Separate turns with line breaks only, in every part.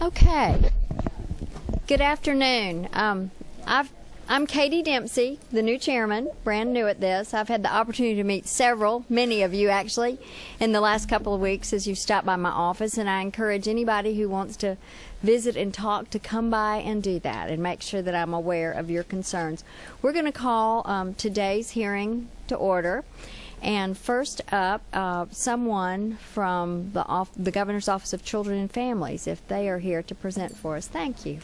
Okay. Good afternoon. I'm Katie Dempsey, the new chairman, brand new at this. I've had the opportunity to meet many of you actually, in the last couple of weeks as you've stopped by my office, and I encourage anybody who wants to visit and talk to come by and do that and make sure that I'm aware of your concerns. We're going to call today's hearing to order. And first up, someone from the Governor's Office of Children and Families, if they are here to present for us. Thank you.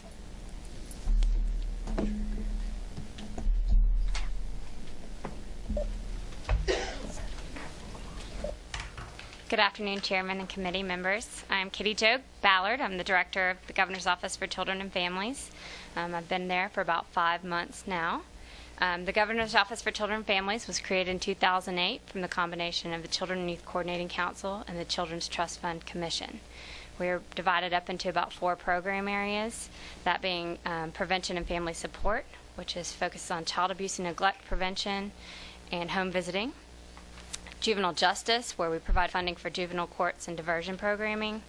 Good afternoon, Chairman and committee members. I'm Kitty Jo Ballard. I'm the Director of the Governor's Office for Children and Families. I've been there for about 5 months now. The Governor's Office for Children and Families was created in 2008 from the combination of the Children and Youth Coordinating Council and the Children's Trust Fund Commission. We're divided up into about 4 program areas, that being prevention and family support, which is focused on child abuse and neglect prevention and home visiting. Juvenile justice, where we provide funding for juvenile courts and diversion programming.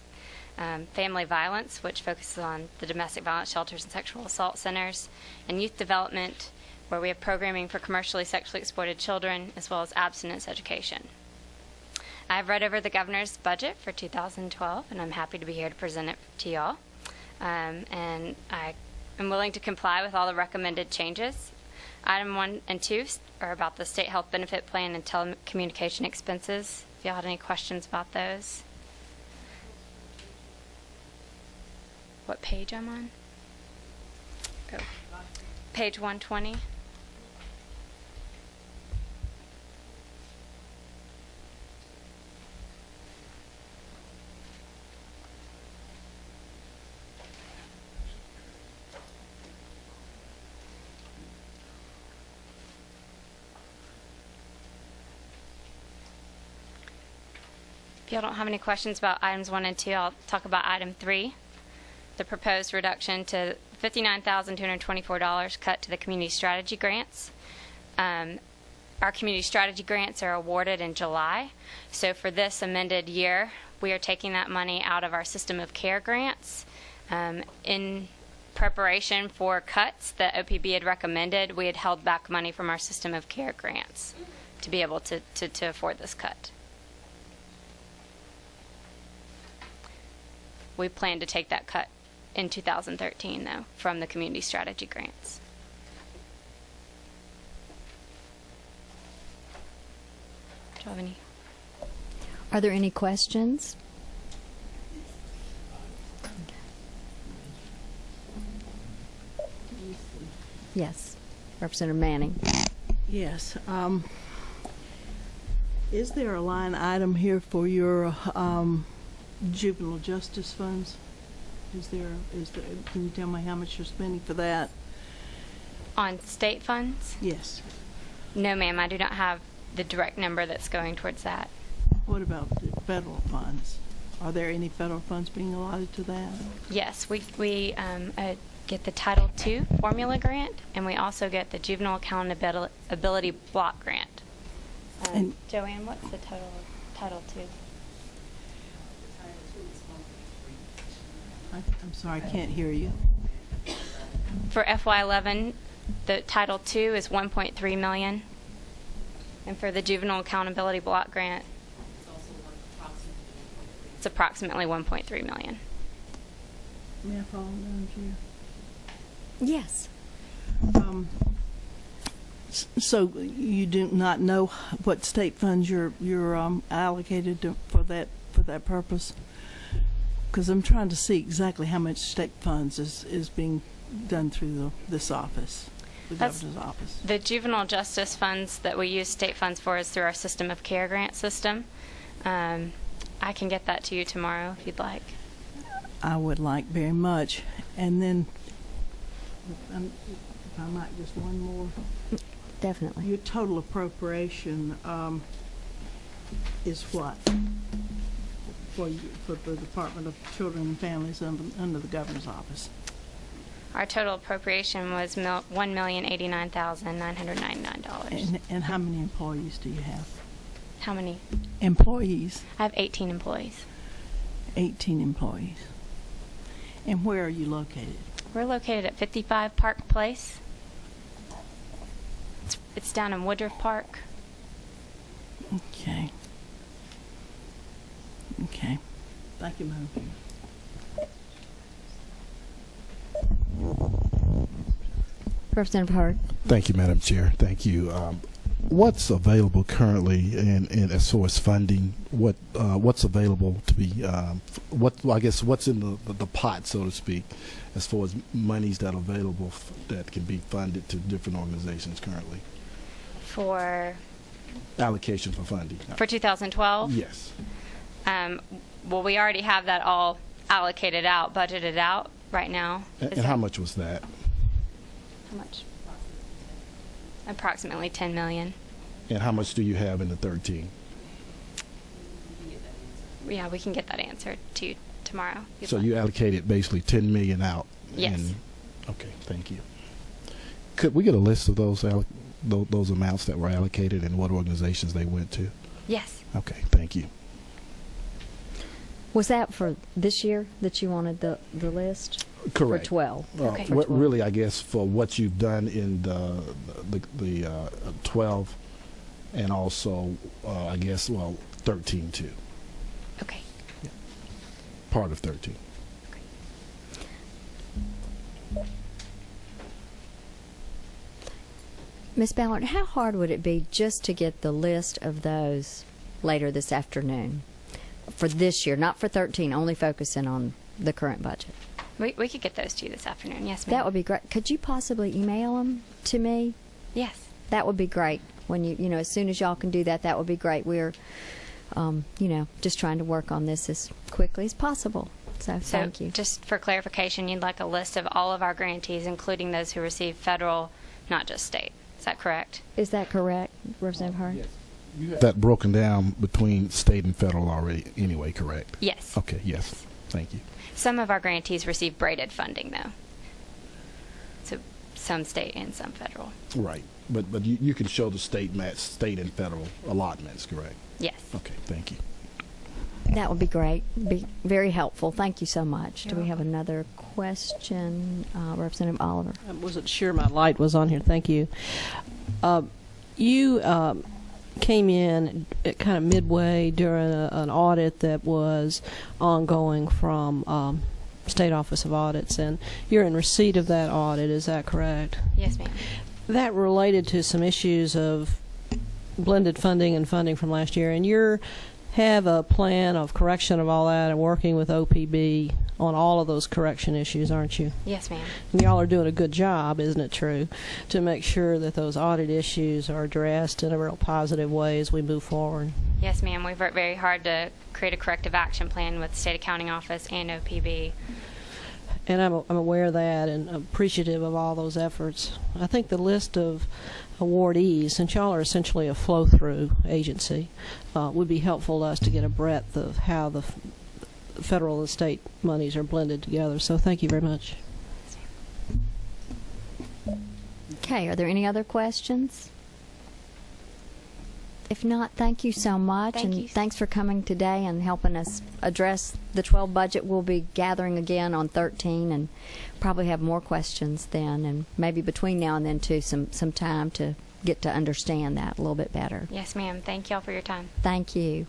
Family violence, which focuses on the domestic violence shelters and sexual assault centers. And youth development, where we have programming for commercially sexually exploited children, as well as abstinence education. I've read over the governor's budget for 2012, and I'm happy to be here to present it to y'all. And I am willing to comply with all the recommended changes. Item 1 and 2 are about the state health benefit plan and telecommunication expenses. If y'all had any questions about those. What page I'm on? Oh. Page 120. If y'all don't have any questions about items 1 and 2, I'll talk about item 3, the proposed reduction to $59,224 cut to the community strategy grants. Our community strategy grants are awarded in July, so for this amended year, we are taking that money out of our system of care grants. In preparation for cuts that OPB had recommended, we had held back money from our system of care grants to be able to afford this cut. We plan to take that cut in 2013, though, from the community strategy grants. Do you have any?
Are there any questions? Yes, Representative Manning.
Yes. Is there a line item here for your juvenile justice funds? Is there, can you tell me how much you're spending for that?
On state funds?
Yes.
No, ma'am, I do not have the direct number that's going towards that.
What about the federal funds? Are there any federal funds being allotted to that?
Yes, we get the Title II formula grant, and we also get the Juvenile Accountability Block Grant.
And
Joanne, what's the total of Title II?
I'm sorry, I can't hear you.
For FY11, the Title II is $1.3 million, and for the Juvenile Accountability Block Grant, it's approximately $1.3 million.
May I follow down here?
Yes.
So you do not know what state funds you're allocated to, for that purpose? Because I'm trying to see exactly how much state funds is being done through this office, the governor's office.
The juvenile justice funds that we use state funds for is through our system of care grant system. I can get that to you tomorrow if you'd like.
I would like very much. And then, if I might, just one more.
Definitely.
Your total appropriation is what for the Department of Children and Families under the governor's office?
Our total appropriation was $1,089,999.
And how many employees do you have?
How many?
Employees.
I have 18 employees.
18 employees. And where are you located?
We're located at 55 Park Place. It's down in Woodruff Park.
Okay. Okay. Thank you, Madam.
Representative Hurd.
Thank you, Madam Chair. Thank you. What's available currently in as far as funding? What's available to be? I guess what's in the pot, so to speak, as far as monies that are available that can be funded to different organizations currently?
For
Allocation for funding.
For 2012?
Yes.
Well, we already have that all allocated out, budgeted out right now.
And how much was that?
How much? Approximately $10 million.
And how much do you have in the 13?
Yeah, we can get that answer to you tomorrow.
So you allocated basically $10 million out.
Yes.
Okay, thank you. Could we get a list of those amounts that were allocated and what organizations they went to?
Yes.
Okay, thank you.
Was that for this year that you wanted the list?
Correct.
For 12.
Okay.
For 12.
Really, I guess for what you've done in the 12, and also I guess 13 too.
Okay.
Yeah. Part of 13.
Ms. Ballard, how hard would it be just to get the list of those later this afternoon for this year, not for 13, only focusing on the current budget?
We could get those to you this afternoon. Yes, ma'am.
That would be great. Could you possibly email them to me?
Yes.
That would be great. When you know, as soon as y'all can do that, that would be great. We're, just trying to work on this as quickly as possible. So thank you.
Just for clarification, you'd like a list of all of our grantees, including those who receive federal, not just state. Is that correct?
Is that correct, Representative Hurd?
Yes. You have that broken down between state and federal already anyway, correct?
Yes.
Okay, yes. Thank you.
Some of our grantees receive braided funding, though. So some state and some federal.
Right. But you can show the state and federal allotments, correct?
Yes.
Okay, thank you.
That would be great. Be very helpful. Thank you so much.
You're
Do we have another question? Representative Oliver.
I wasn't sure my light was on here. Thank you. You came in at kind of midway during an audit that was ongoing from State Office of Audits, and you're in receipt of that audit. Is that correct?
Yes, ma'am.
That related to some issues of blended funding and funding from last year, and you have a plan of correction of all that and working with OPB on all of those correction issues, aren't you?
Yes, ma'am.
And y'all are doing a good job, isn't it true, to make sure that those audit issues are addressed in a real positive way as we move forward?
Yes, ma'am. We've worked very hard to create a corrective action plan with the State Accounting Office and OPB.
And I'm aware of that and appreciative of all those efforts. I think the list of awardees, since y'all are essentially a flow-through agency, would be helpful to us to get a breadth of how the federal and state monies are blended together. So thank you very much.
Okay, are there any other questions? If not, thank you so much.
Thank you.
Thanks for coming today and helping us address the 12 budget. We'll be gathering again on 13 and probably have more questions then, and maybe between now and then too some time to get to understand that a little bit better.
Yes, ma'am. Thank y'all for your time.
Thank you.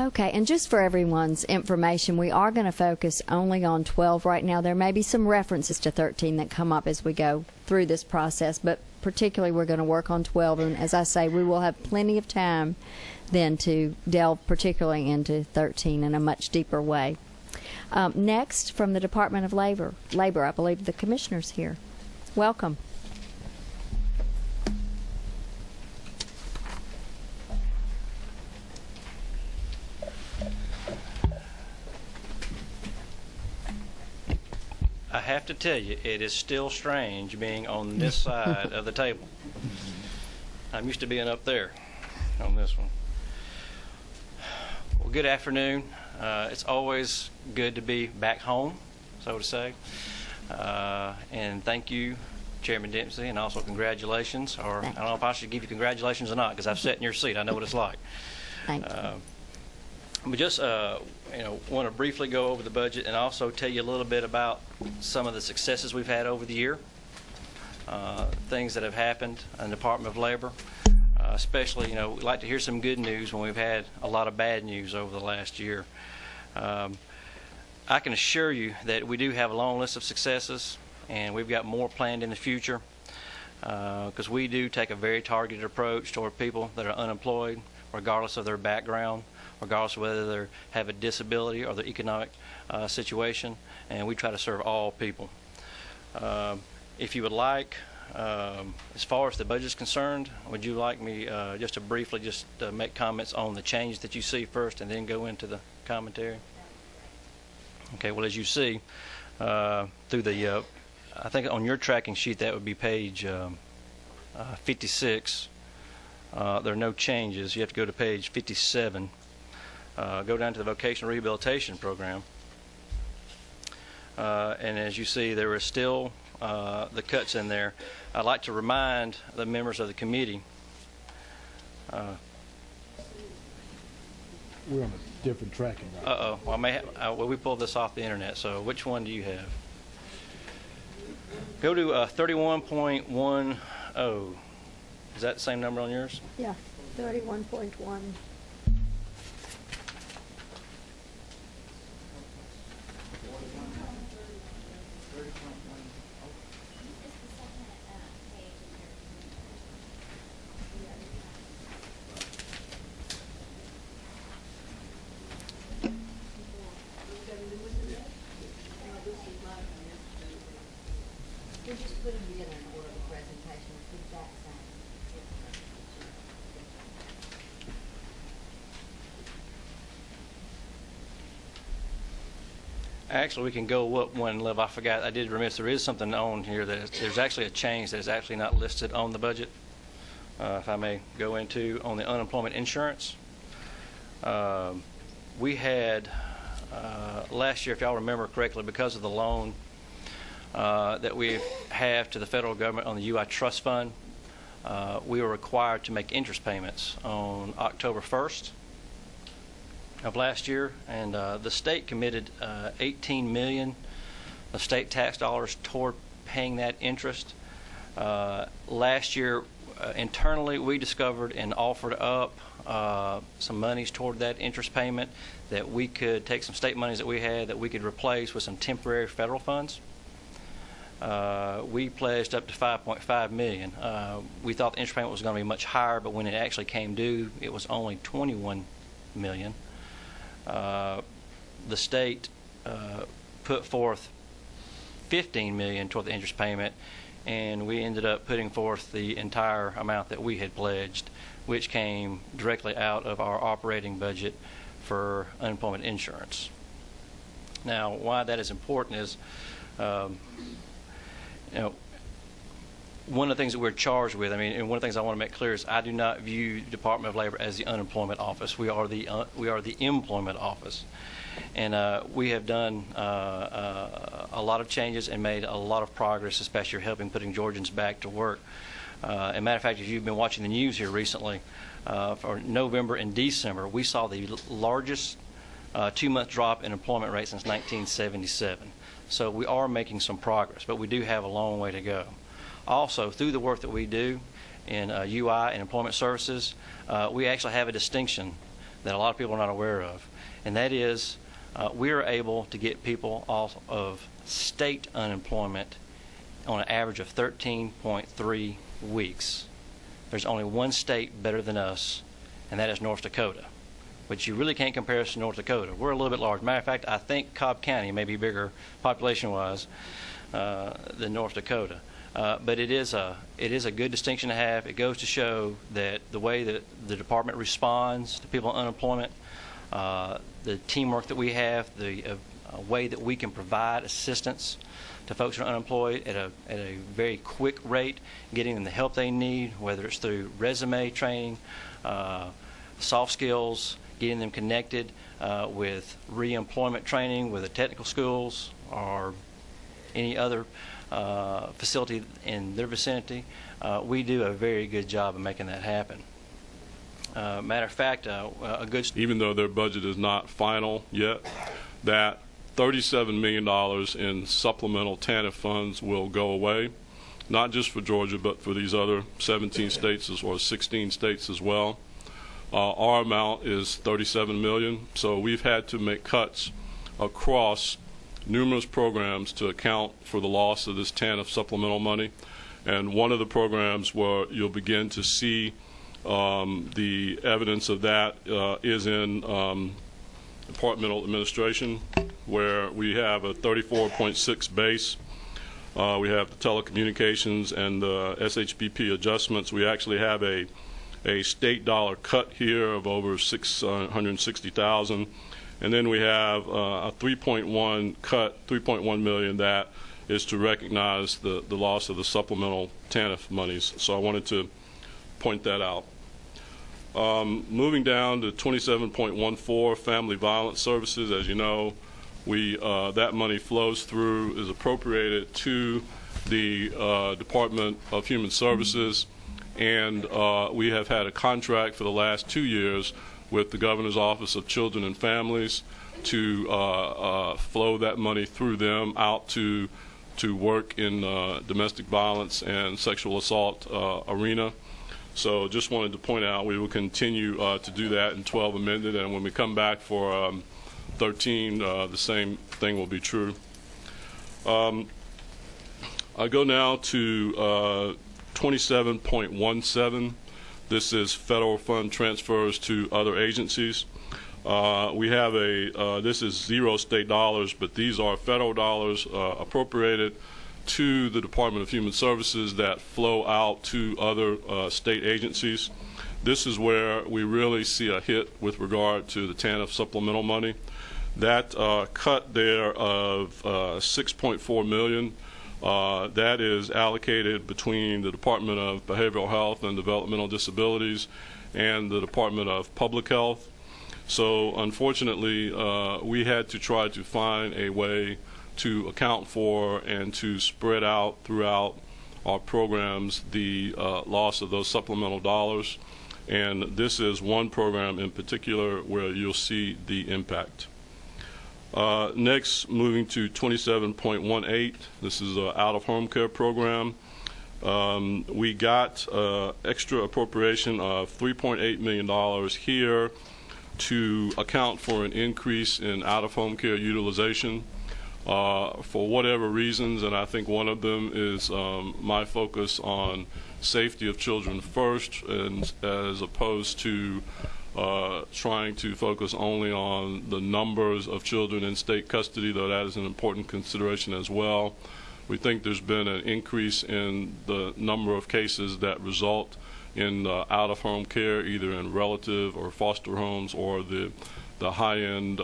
Okay, and just for everyone's information, we are going to focus only on 12 right now. There may be some references to 13 that come up as we go through this process, but particularly we're going to work on 12. And as I say, we will have plenty of time then to delve particularly into 13 in a much deeper way. Next, from the Department of Labor, I believe the Commissioner's here. Welcome.
I have to tell you, it is still strange being on this side of the table. I'm used to being up there on this one. Well, good afternoon. It's always good to be back home, so to say. And thank you, Chairman Dempsey, and also congratulations. Or I don't know if I should give you congratulations or not, because I've sat in your seat. I know what it's like.
Thank you.
We just want to briefly go over the budget and also tell you a little bit about some of the successes we've had over the year, things that have happened in the Department of Labor. Especially, we like to hear some good news when we've had a lot of bad news over the last year. I can assure you that we do have a long list of successes, and we've got more planned in the future, because we do take a very targeted approach toward people that are unemployed, regardless of their background, regardless of whether they have a disability or their economic situation, and we try to serve all people. If you would like, as far as the budget is concerned, would you like me just to briefly make comments on the changes that you see first and then go into the commentary? Okay, well, as you see, through the, I think on your tracking sheet that would be page 56. There are no changes. You have to go to page 57. Go down to the vocational rehabilitation program. And as you see, there are still the cuts in there. I'd like to remind the members of the committee.
We're on a different tracking.
Well, I may have, well, we pulled this off the internet, so which one do you have? Go to 31.10. Is that the same number on yours?
Yeah, 31.1.
We just put them together in order of presentation. It's the exact same.
Actually, we can go up one level. I forgot. I did remiss. There is something on here that there's actually a change that is actually not listed on the budget. If I may go into on the unemployment insurance. We had last year, if y'all remember correctly, because of the loan that we have to the federal government on the UI Trust Fund, we were required to make interest payments on October 1st of last year, and the state committed $18 million of state tax dollars toward paying that interest. Last year, internally, we discovered and offered up some monies toward that interest payment, that we could take some state monies that we had that we could replace with some temporary federal funds. We pledged up to $5.5 million. We thought the interest payment was going to be much higher, but when it actually came due, it was only $21 million. The state put forth $15 million toward the interest payment, and we ended up putting forth the entire amount that we had pledged, which came directly out of our operating budget for unemployment insurance. Now, why that is important is, one of the things that we're charged with, and one of the things I want to make clear is I do not view the Department of Labor as the unemployment office. We are the employment office, and we have done a lot of changes and made a lot of progress, especially helping putting Georgians back to work. As a matter of fact, if you've been watching the news here recently, for November and December, we saw the largest 2-month drop in employment rate since 1977. So we are making some progress, but we do have a long way to go. Also, through the work that we do in UI and employment services, we actually have a distinction that a lot of people are not aware of, and that is we are able to get people off of state unemployment on an average of 13.3 weeks. There's only one state better than us, and that is North Dakota. But you really can't compare us to North Dakota. We're a little bit large. Matter of fact, I think Cobb County may be bigger population-wise than North Dakota. But it is a good distinction to have. It goes to show that the way that the department responds to people on unemployment, the teamwork that we have, the way that we can provide assistance to folks who are unemployed at a very quick rate, getting them the help they need, whether it's through resume training, soft skills, getting them connected with re-employment training with the technical schools or any other facility in their vicinity. We do a very good job of making that happen. Matter of fact, a good
even though their budget is not final yet, that $37 million in supplemental TANF funds will go away, not just for Georgia, but for these other 17 states or 16 states as well. Our amount is $37 million, so we've had to make cuts across numerous programs to account for the loss of this TANF supplemental money. And one of the programs where you'll begin to see the evidence of that is in departmental administration, where we have a 34.6 base. We have the telecommunications and the SHBP adjustments. We actually have a state dollar cut here of over $660,000, and then we have a 3.1 cut, 3.1 million that is to recognize the loss of the supplemental TANF monies. So I wanted to point that out. Moving down to 27.14, family violence services. As you know, that money flows through, is appropriated to the Department of Human Services, and we have had a contract for the last 2 years with the Governor's Office of Children and Families to flow that money through them out to work in domestic violence and sexual assault arena. So just wanted to point out we will continue to do that in 12 amended, and when we come back for 13, the same thing will be true. I go now to 27.17. This is federal fund transfers to other agencies. We have this is 0 state dollars, but these are federal dollars appropriated to the Department of Human Services that flow out to other state agencies. This is where we really see a hit with regard to the TANF supplemental money. That cut there of $6.4 million, that is allocated between the Department of Behavioral Health and Developmental Disabilities and the Department of Public Health. So unfortunately, we had to try to find a way to account for and to spread out throughout our programs the loss of those supplemental dollars. And this is one program in particular where you'll see the impact. Next, moving to 27.18, this is an out-of-home care program. We got extra appropriation of $3.8 million here to account for an increase in out-of-home care utilization for whatever reasons, and I think one of them is my focus on safety of children first, and as opposed to trying to focus only on the numbers of children in state custody, though that is an important consideration as well. We think there's been an increase in the number of cases that result in out-of-home care, either in relative or foster homes or the high-end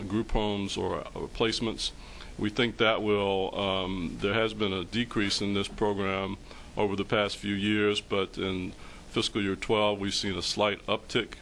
group homes or placements. We think that will, there has been a decrease in this program over the past few years, but in fiscal year 12 we've seen a slight uptick,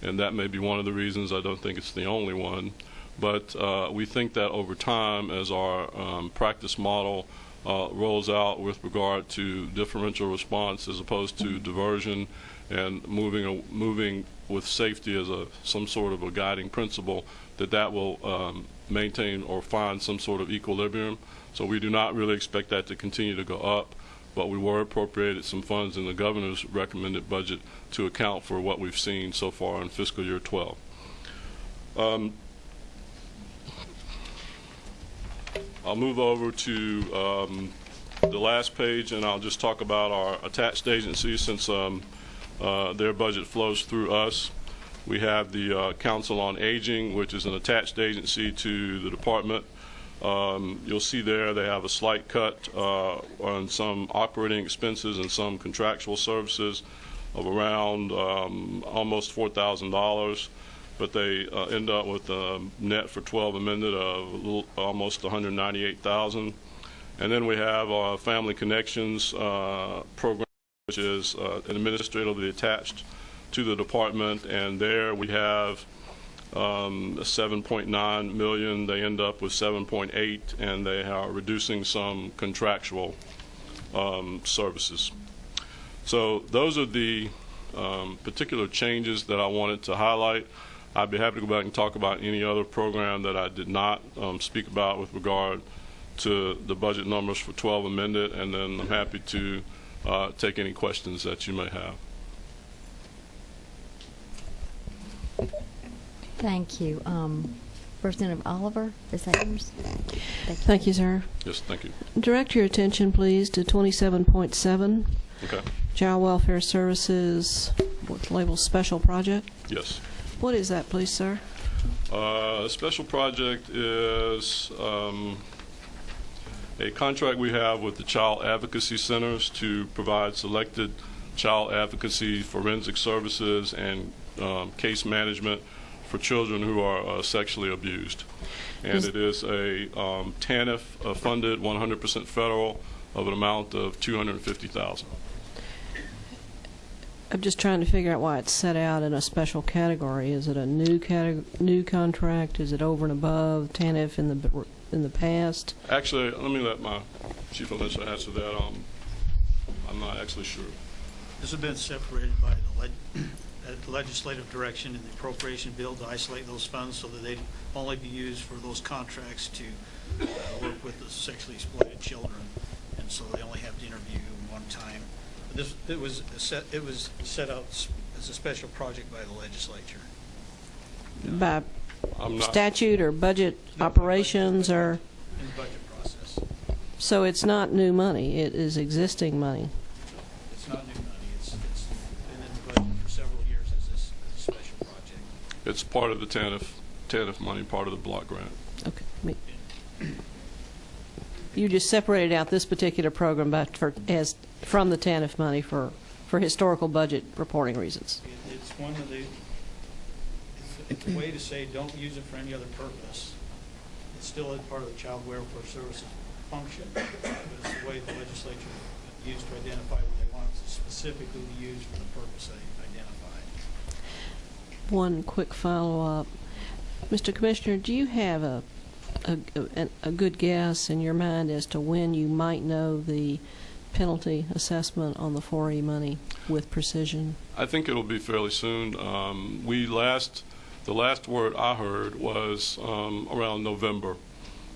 and that may be one of the reasons. I don't think it's the only one, but we think that over time, as our practice model rolls out with regard to differential response as opposed to diversion, and moving with safety as some sort of a guiding principle, that will maintain or find some sort of equilibrium. So we do not really expect that to continue to go up, but we were appropriated some funds in the governor's recommended budget to account for what we've seen so far in fiscal year 12. I'll move over to the last page, and I'll just talk about our attached agencies, since their budget flows through us. We have the Council on Aging, which is an attached agency to the department. You'll see there they have a slight cut on some operating expenses and some contractual services of around almost $4,000, but they end up with a net for 12 amended of almost $198,000. And then we have our Family Connections program, which is administratively attached to the department, and there we have $7.9 million. They end up with 7.8, and they are reducing some contractual services. So those are the particular changes that I wanted to highlight. I'd be happy to go back and talk about any other program that I did not speak about with regard to the budget numbers for 12 amended, and then I'm happy to take any questions that you may have.
Thank you. Representative Oliver, is that yours?
Thank you, sir.
Yes, thank you.
Direct your attention, please, to 27.7.
Okay.
Child Welfare Services, what's labeled Special Project.
Yes.
What is that, please, sir?
A special project is a contract we have with the Child Advocacy Centers to provide selected child advocacy, forensic services, and case management for children who are sexually abused. And it is a TANF funded, 100% federal, of an amount of $250,000.
I'm just trying to figure out why it's set out in a special category. Is it a new contract? Is it over and above TANF in the past?
Actually, let me let my chief administrator answer that. I'm not actually sure.
This has been separated by the legislative direction in the appropriation bill to isolate those funds so that they only be used for those contracts to work with the sexually exploited children, and so they only have to interview one time. It was set out as a special project by the legislature.
By statute or budget operations or?
In the budget process.
So it's not new money, it is existing money.
It's not new money. It's been in the budget for several years as a special project.
It's part of the TANF money, part of the block grant.
Okay. You just separated out this particular program from the TANF money for historical budget reporting reasons.
It's one of the. It's a way to say don't use it for any other purpose. It's still a part of the child welfare services function, but it's the way the legislature used to identify what they want to specifically be used for the purpose they identified.
One quick follow-up. Mr. Commissioner, do you have a good guess in your mind as to when you might know the penalty assessment on the 4E money with precision? I
think it'll be fairly soon. The last word I heard was around November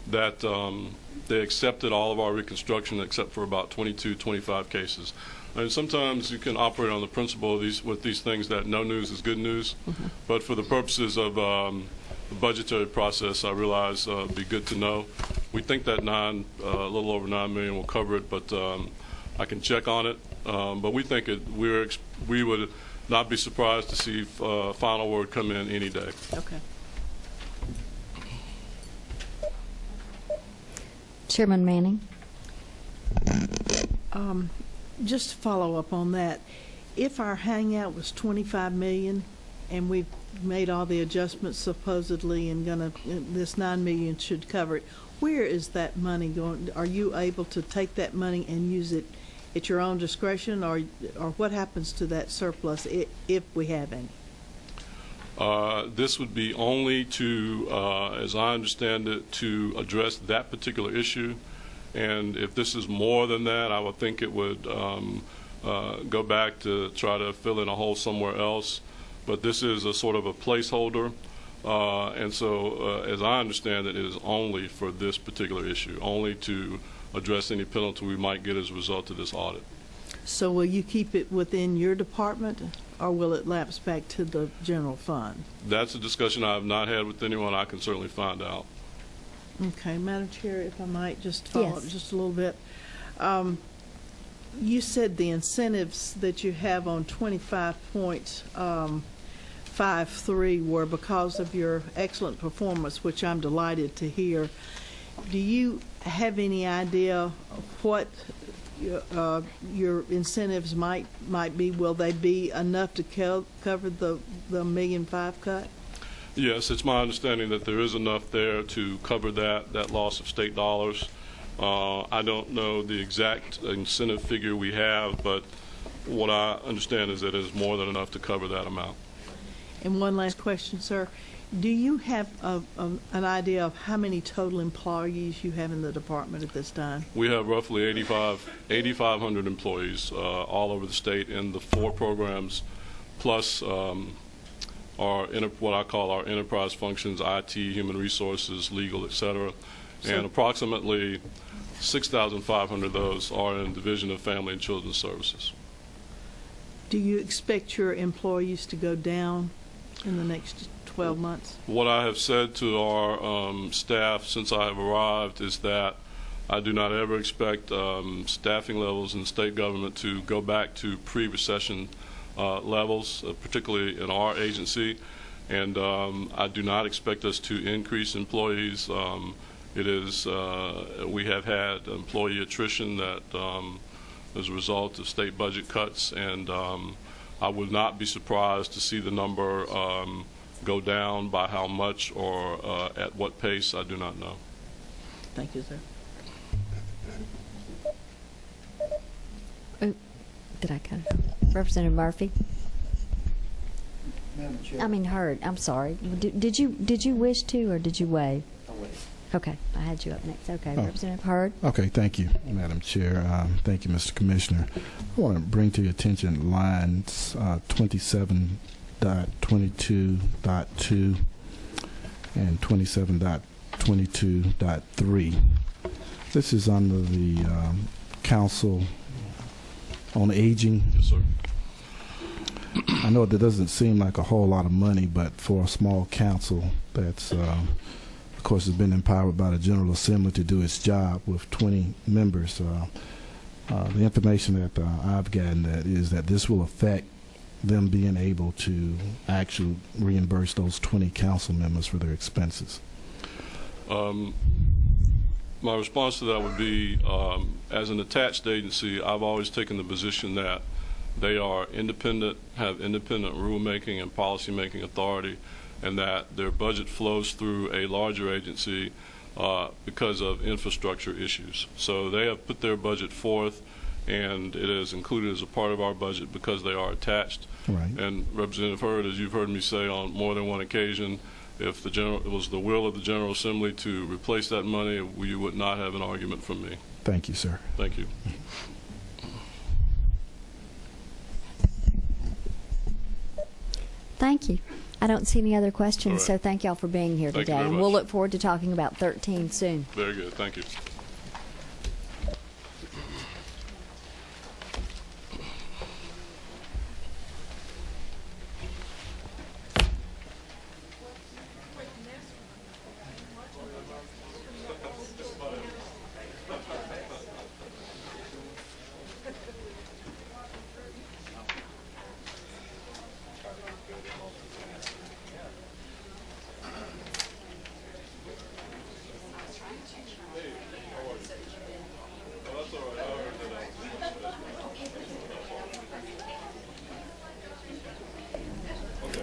that they accepted all of our reconstruction except for about 22, 25 cases. And sometimes you can operate on the principle of with these things that no news is good news. Mm-hmm. But for the purposes of the budgetary process, I realize it'd be good to know. We think that a little over $9 million will cover it, but I can check on it. But we think we would not be surprised to see final word come in any day.
Okay.
Chairman Manning.
Just to follow up on that, if our hangout was $25 million and we've made all the adjustments supposedly and this $9 million should cover it, where is that money going? Are you able to take that money and use it at your own discretion, or what happens to that surplus if we have any?
This would be only to, as I understand it, to address that particular issue. And if this is more than that, I would think it would go back to try to fill in a hole somewhere else. But this is a sort of a placeholder. And so, as I understand it, it is only for this particular issue, only to address any penalty we might get as a result of this audit.
So will you keep it within your department, or will it lapse back to the general fund? That's
a discussion I have not had with anyone. I can certainly find out.
Okay, Madam Chair, if I might just follow up just a little bit. You said the incentives that you have on 25.53 were because of your excellent performance, which I'm delighted to hear. Do you have any idea what your incentives might be? Will they be enough to cover the $1.5 million cut?
Yes, it's my understanding that there is enough there to cover that loss of state dollars. I don't know the exact incentive figure we have, but what I understand is that it is more than enough to cover that amount.
And one last question, sir. Do you have an idea of how many total employees you have in the department at this time?
We have roughly 8,500 employees all over the state in the 4 programs plus what I call our enterprise functions: IT, human resources, legal, etc. And approximately 6,500 of those are in the Division of Family and Children's Services.
Do you expect your employees to go down in the next 12 months?
What I have said to our staff since I have arrived is that I do not ever expect staffing levels in state government to go back to pre-recession levels, particularly in our agency, and I do not expect us to increase employees. We have had employee attrition that as a result of state budget cuts, and I would not be surprised to see the number go down. By how much or at what pace, I do not know.
Thank you, sir.
Oh, did I cut it? Representative Murphy?
Madam Chair.
I mean, Hurd. I'm sorry. Did you wish to, or did you waive?
I'll waive.
Okay, I had you up next. Okay,
Oh.
Representative Hurd.
Okay, thank you, Madam Chair. Thank you, Mr. Commissioner. I want to bring to your attention lines 27.22.2 and 27.22.3. This is under the Council on Aging.
Yes, sir.
I know that doesn't seem like a whole lot of money, but for a small council that's of course, has been empowered by the General Assembly to do its job with 20 members. The information that I've gotten is that this will affect them being able to actually reimburse those 20 council members for their expenses.
My response to that would be, as an attached agency, I've always taken the position that they are independent, have independent rulemaking and policy-making authority, and that their budget flows through a larger agency because of infrastructure issues. So they have put their budget forth, and it is included as a part of our budget because they are attached.
Right.
And Representative Hurd, as you've heard me say on more than one occasion, if it was the will of the General Assembly to replace that money, you would not have an argument from me.
Thank you, sir.
Thank you.
Thank you. I don't see any other questions,
All right.
so thank y'all for being here
Thank you
today.
very
And we'll
much.
look forward to talking about 13 soon.
Very good. Thank you.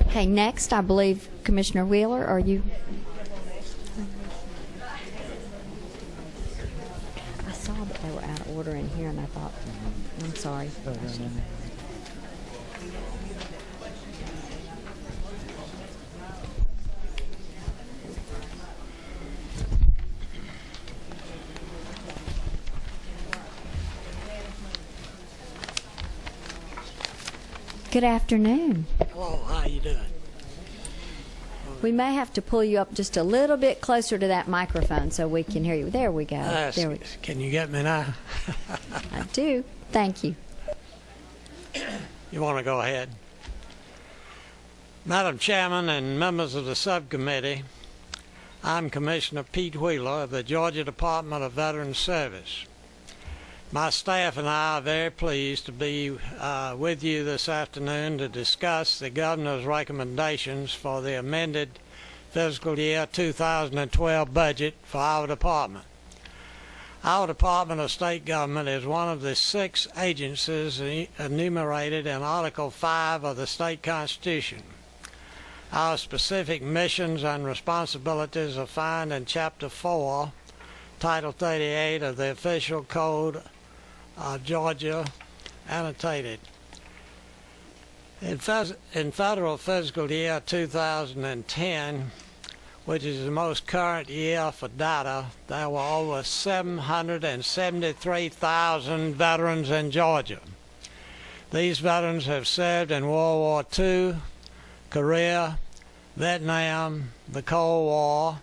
Okay, next, I believe Commissioner Wheeler, are you? I saw that they were out of order in here, and I thought, I'm sorry. Good afternoon.
Hello, how you doing?
We may have to pull you up just a little bit closer to that microphone so we can hear you. There we go. There we go.
Can you get me now?
I do. Thank you.
You want to go ahead? Madam Chairman and members of the subcommittee, I'm Commissioner Pete Wheeler of the Georgia Department of Veterans Service. My staff and I are very pleased to be with you this afternoon to discuss the Governor's recommendations for the amended fiscal year 2012 budget for our department. Our Department of State Government is one of the 6 agencies enumerated in Article 5 of the state constitution. Our specific missions and responsibilities are found in Chapter 4, Title 38 of the Official Code of Georgia, annotated. In federal fiscal year 2010, which is the most current year for data, there were over 773,000 veterans in Georgia. These veterans have served in World War II, Korea, Vietnam, the Cold War,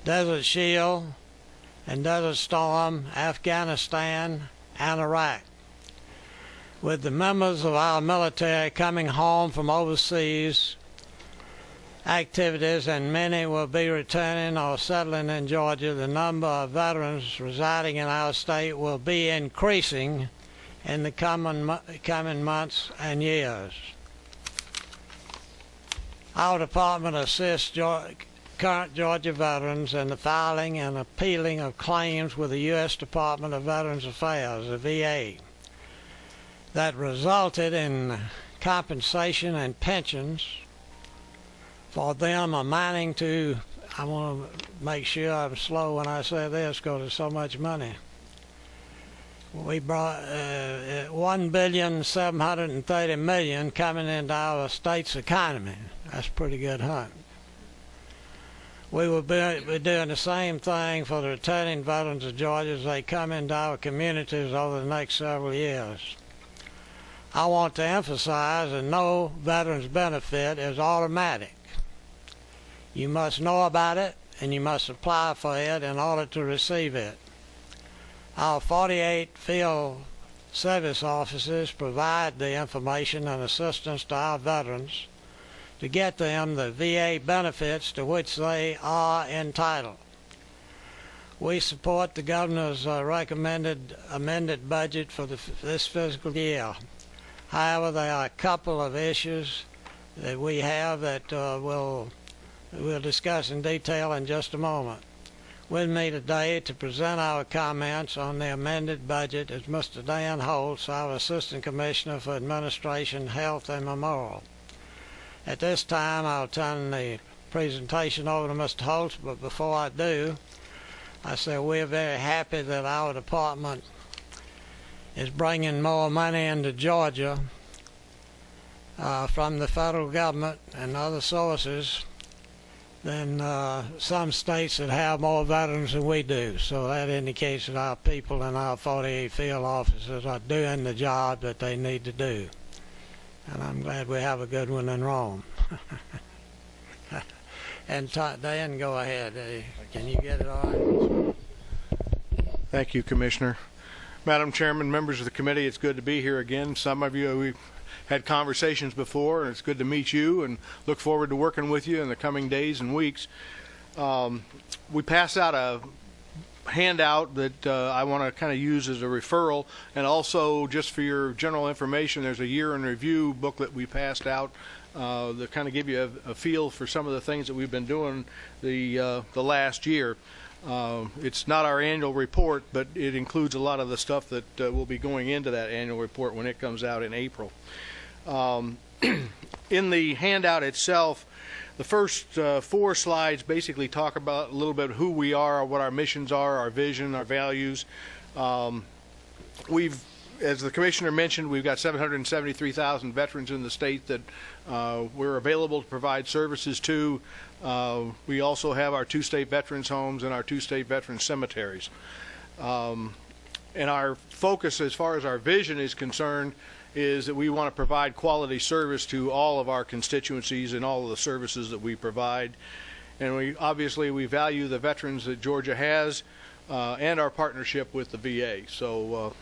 Desert Shield, and Desert Storm, Afghanistan, and Iraq. With the members of our military coming home from overseas activities, and many will be returning or settling in Georgia, the number of veterans residing in our state will be increasing in the coming months and years. Our department assists current Georgia veterans in the filing and appealing of claims with the U.S. Department of Veterans Affairs, the VA, that resulted in compensation and pensions for them amounting to, I want to make sure I'm slow when I say this because there's so much money. We brought $1.73 billion coming into our state's economy. That's a pretty good hunt. We will be doing the same thing for the returning veterans of Georgia as they come into our communities over the next several years. I want to emphasize that no veterans benefit is automatic. You must know about it and you must apply for it in order to receive it. Our 48 field service offices provide the information and assistance to our veterans to get them the VA benefits to which they are entitled. We support the governor's recommended amended budget for this fiscal year. However, there are a couple of issues that we have that we'll discuss in detail in just a moment. With me today to present our comments on the amended budget is Mr. Dan Holtz, our Assistant Commissioner for Administration, Health, and Memorial. At this time, I'll turn the presentation over to Mr. Holtz, but before I do, I say we're very happy that our department is bringing more money into Georgia from the federal government and other sources than some states that have more veterans than we do. So that indicates that our people in our 48 field offices are doing the job that they need to do. And I'm glad we have a good one in Rome. And Dan, go ahead. Can you get it all right?
Thank you, Commissioner. Madam Chairman, members of the committee, it's good to be here again. Some of you we've had conversations before, and it's good to meet you and look forward to working with you in the coming days and weeks. We passed out a handout that I want to kind of use as a referral, and also just for your general information, there's a year in review booklet we passed out that kind of give you a feel for some of the things that we've been doing the last year. It's not our annual report, but it includes a lot of the stuff that will be going into that annual report when it comes out in April. In the handout itself, the first 4 slides basically talk about a little bit who we are, what our missions are, our vision, our values. As the Commissioner mentioned, we've got 773,000 veterans in the state that we're available to provide services to. We also have our 2 state veterans homes and our 2 state veterans cemeteries. And our focus as far as our vision is concerned is that we want to provide quality service to all of our constituencies and all of the services that we provide. And we value the veterans that Georgia has and our partnership with the VA. So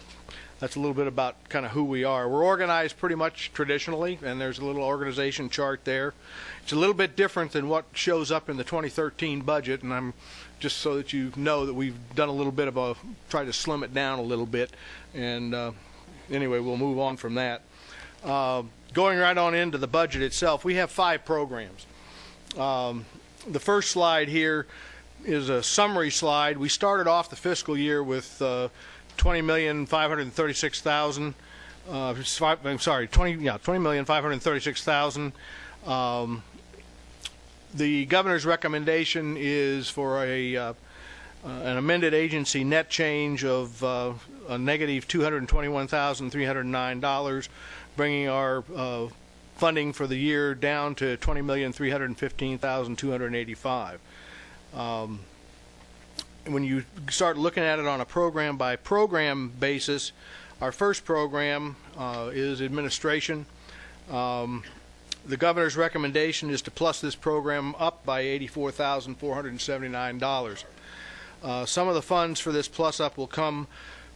that's a little bit about kind of who we are. We're organized pretty much traditionally, and there's a little organization chart there. It's a little bit different than what shows up in the 2013 budget, and I'm just so that you know that we've done a little bit of try to slim it down a little bit. And anyway, we'll move on from that. Going right on into the budget itself, we have 5 programs. The first slide here is a summary slide. We started off the fiscal year with $20,536,000. $20,536,000. The governor's recommendation is for an amended agency net change of a negative $221,309, bringing our funding for the year down to $20,315,285. When you start looking at it on a program by program basis, Our first program is administration. The governor's recommendation is to plus this program up by $84,479. Some of the funds for this plus up will come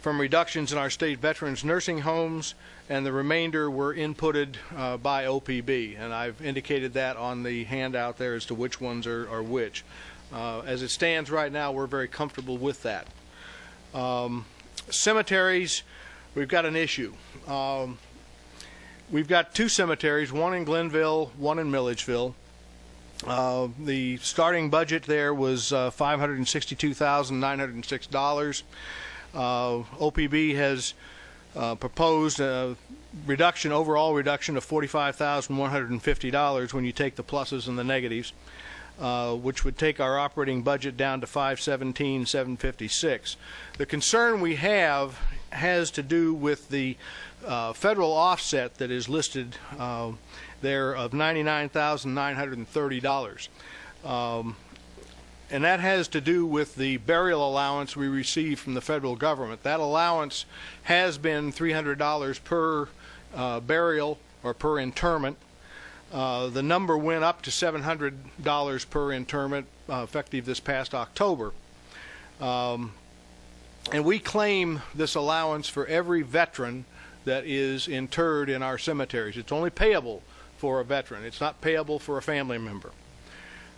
from reductions in our state veterans nursing homes, and the remainder were inputted by OPB, and I've indicated that on the handout there as to which ones are which. As it stands right now, we're very comfortable with that. Cemeteries, we've got an issue. We've got two cemeteries, one in Glenville, one in Milledgeville. The starting budget there was $562,906. OPB has proposed a reduction, overall reduction of $45,150 when you take the pluses and the negatives, which would take our operating budget down to $517,756. The concern we have has to do with the federal offset that is listed there of $99,930. And that has to do with the burial allowance we receive from the federal government. That allowance has been $300 per burial or per interment. The number went up to $700 per interment effective this past October. And we claim this allowance for every veteran that is interred in our cemeteries. It's only payable for a veteran. It's not payable for a family member.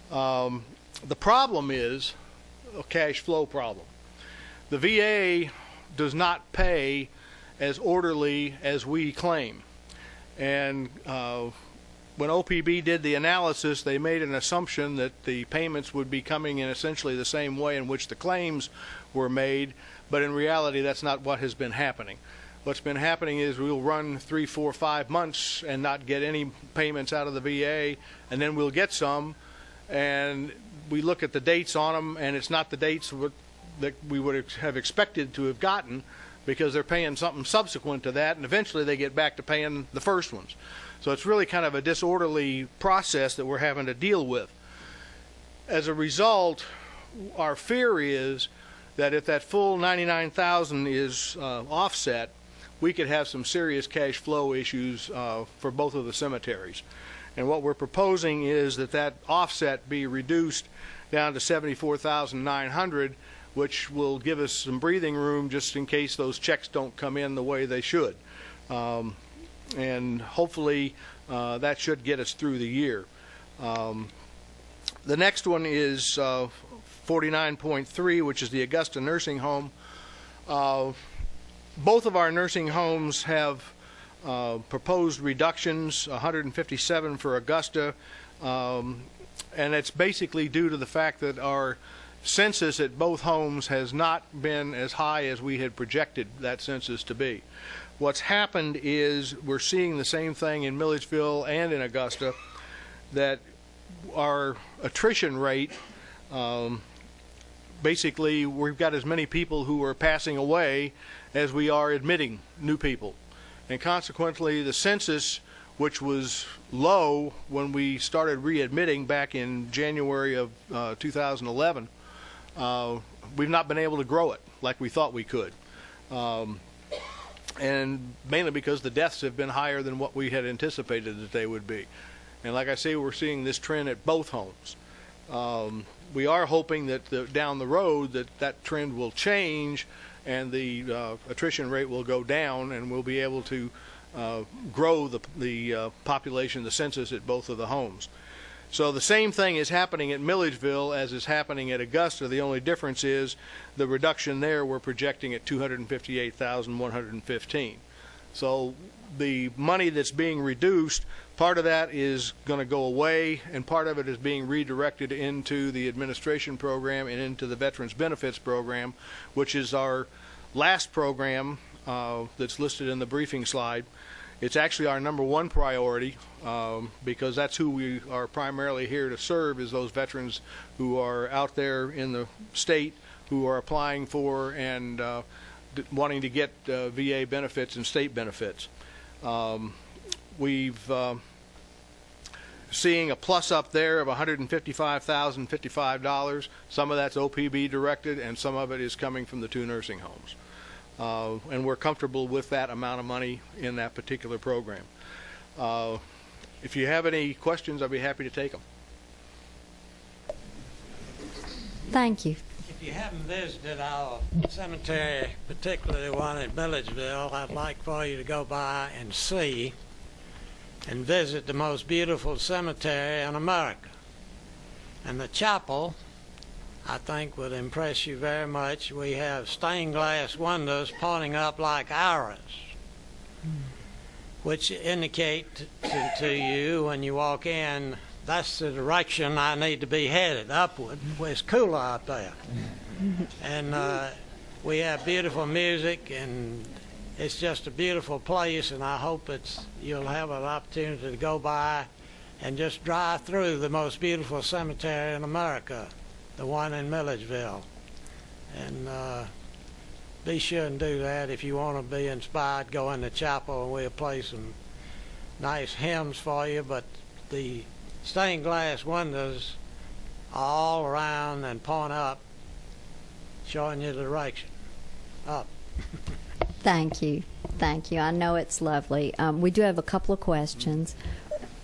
The problem is a cash flow problem. The VA does not pay as orderly as we claim. And when OPB did the analysis, they made an assumption that the payments would be coming in essentially the same way in which the claims were made, but in reality that's not what has been happening. What's been happening is we'll run 3, 4, 5 months and not get any payments out of the VA, and then we'll get some, and we look at the dates on them, and it's not the dates that we would have expected to have gotten, because they're paying something subsequent to that, and eventually they get back to paying the first ones. So it's really kind of a disorderly process that we're having to deal with. As a result, our fear is that if that full $99,000 is offset, we could have some serious cash flow issues for both of the cemeteries. And what we're proposing is that that offset be reduced down to $74,900, which will give us some breathing room just in case those checks don't come in the way they should. And hopefully that should get us through the year. The next one is 49.3, which is the Augusta Nursing Home. Both of our nursing homes have proposed reductions, 157 for Augusta, and it's basically due to the fact that our census at both homes has not been as high as we had projected that census to be. What's happened is we're seeing the same thing in Milledgeville and in Augusta, that our attrition rate, basically we've got as many people who are passing away as we are admitting new people. And consequently, the census, which was low when we started readmitting back in January of 2011, we've not been able to grow it like we thought we could. And mainly because the deaths have been higher than what we had anticipated that they would be. And like I say, we're seeing this trend at both homes. We are hoping that down the road that trend will change and the attrition rate will go down, and we'll be able to grow the population, the census at both of the homes. So the same thing is happening at Milledgeville as is happening at Augusta. The only difference is the reduction there we're projecting at $258,115. So the money that's being reduced, part of that is going to go away, and part of it is being redirected into the administration program and into the Veterans Benefits Program, which is our last program that's listed in the briefing slide. It's actually our #1 priority because that's who we are primarily here to serve, is those veterans who are out there in the state who are applying for and wanting to get VA benefits and state benefits. We've seeing a plus up there of $155,055. Some of that's OPB directed, and some of it is coming from the two nursing homes. and we're comfortable with that amount of money in that particular program. If you have any questions, I'd be happy to take them.
Thank you.
If you haven't visited our cemetery, particularly the one at Milledgeville, I'd like for you to go by and see and visit the most beautiful cemetery in America. And the chapel, I think, would impress you very much. We have stained glass windows pointing up like arrows, which indicate to you when you walk in, that's the direction I need to be headed, upward, where it's cooler out there. And we have beautiful music, and it's just a beautiful place, and I hope you'll have an opportunity to go by and just drive through the most beautiful cemetery in America, the one in Milledgeville. And be sure and do that. If you want to be inspired, go in the chapel and we'll play some nice hymns for you. But the stained glass windows are all around and point up, showing you the direction. Up.
Thank you. Thank you. I know it's lovely. We do have a couple of questions.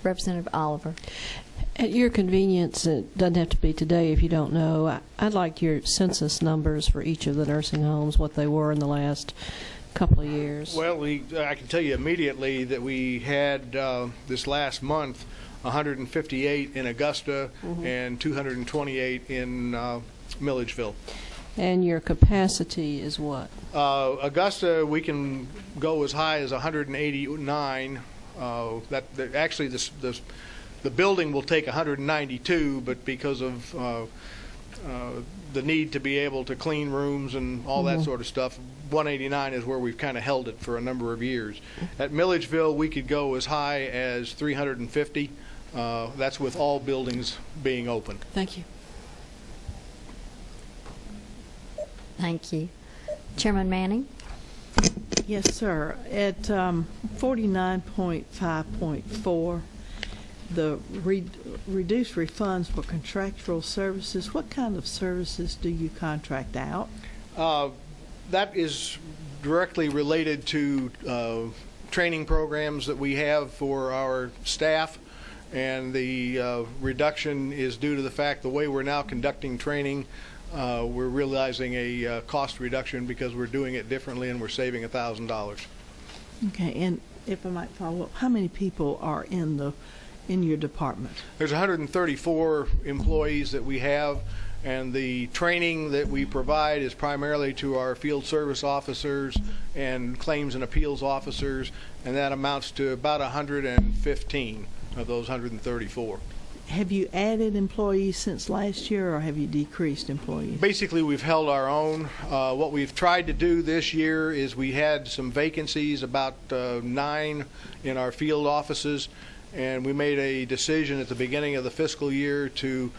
Representative Oliver.
At your convenience, it doesn't have to be today if you don't know, I'd like your census numbers for each of the nursing homes, what they were in the last couple of years.
Well, I can tell you immediately that we had this last month 158 in Augusta and 228 in Milledgeville.
And your capacity is what?
Augusta, we can go as high as 189. Actually, the building will take 192, but because of the need to be able to clean rooms and all that sort of stuff, 189 is where we've kind of held it for a number of years. At Milledgeville, we could go as high as 350. That's with all buildings being open.
Thank you.
Thank you. Chairman Manning?
Yes, sir. At 49.5.4, the reduced refunds for contractual services, what kind of services do you contract out?
That is directly related to training programs that we have for our staff, and the reduction is due to the fact the way we're now conducting training, we're realizing a cost reduction because we're doing it differently and we're saving $1,000.
Okay, and if I might follow up, how many people are in your department?
There's 134 employees that we have, and the training that we provide is primarily to our field service officers and claims and appeals officers, and that amounts to about 115 of those 134.
Have you added employees since last year, or have you decreased employees?
Basically, we've held our own. What we've tried to do this year is we had some vacancies, about 9 in our field offices, and we made a decision at the beginning of the fiscal year to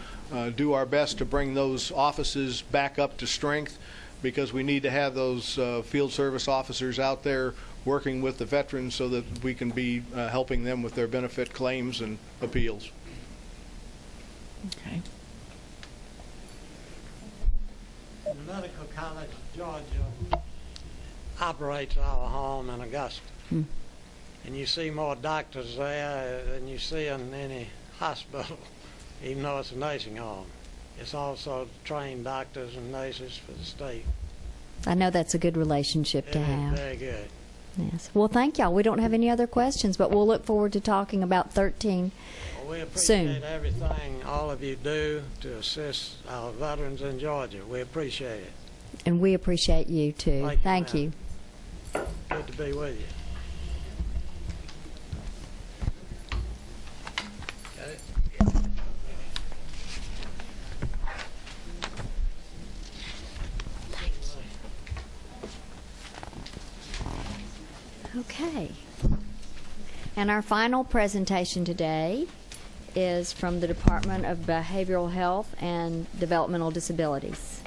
do our best to bring those offices back up to strength, because we need to have those field service officers out there working with the veterans so that we can be helping them with their benefit claims and appeals.
Okay.
The Medical College of Georgia operates our home in Augusta. And you see more doctors there than you see in any hospital, even though it's a nursing home. It's also trained doctors and nurses for the state.
I know that's a good relationship to have.
Very good.
Yes. Well, thank y'all. We don't have any other questions, but we'll look forward to talking about 13
Well, we appreciate
soon.
everything all of you do to assist our veterans in Georgia. We appreciate it.
And we appreciate you, too. Thank you.
Good to be with you.
Okay. And our final presentation today is from the Department of Behavioral Health and Developmental Disabilities.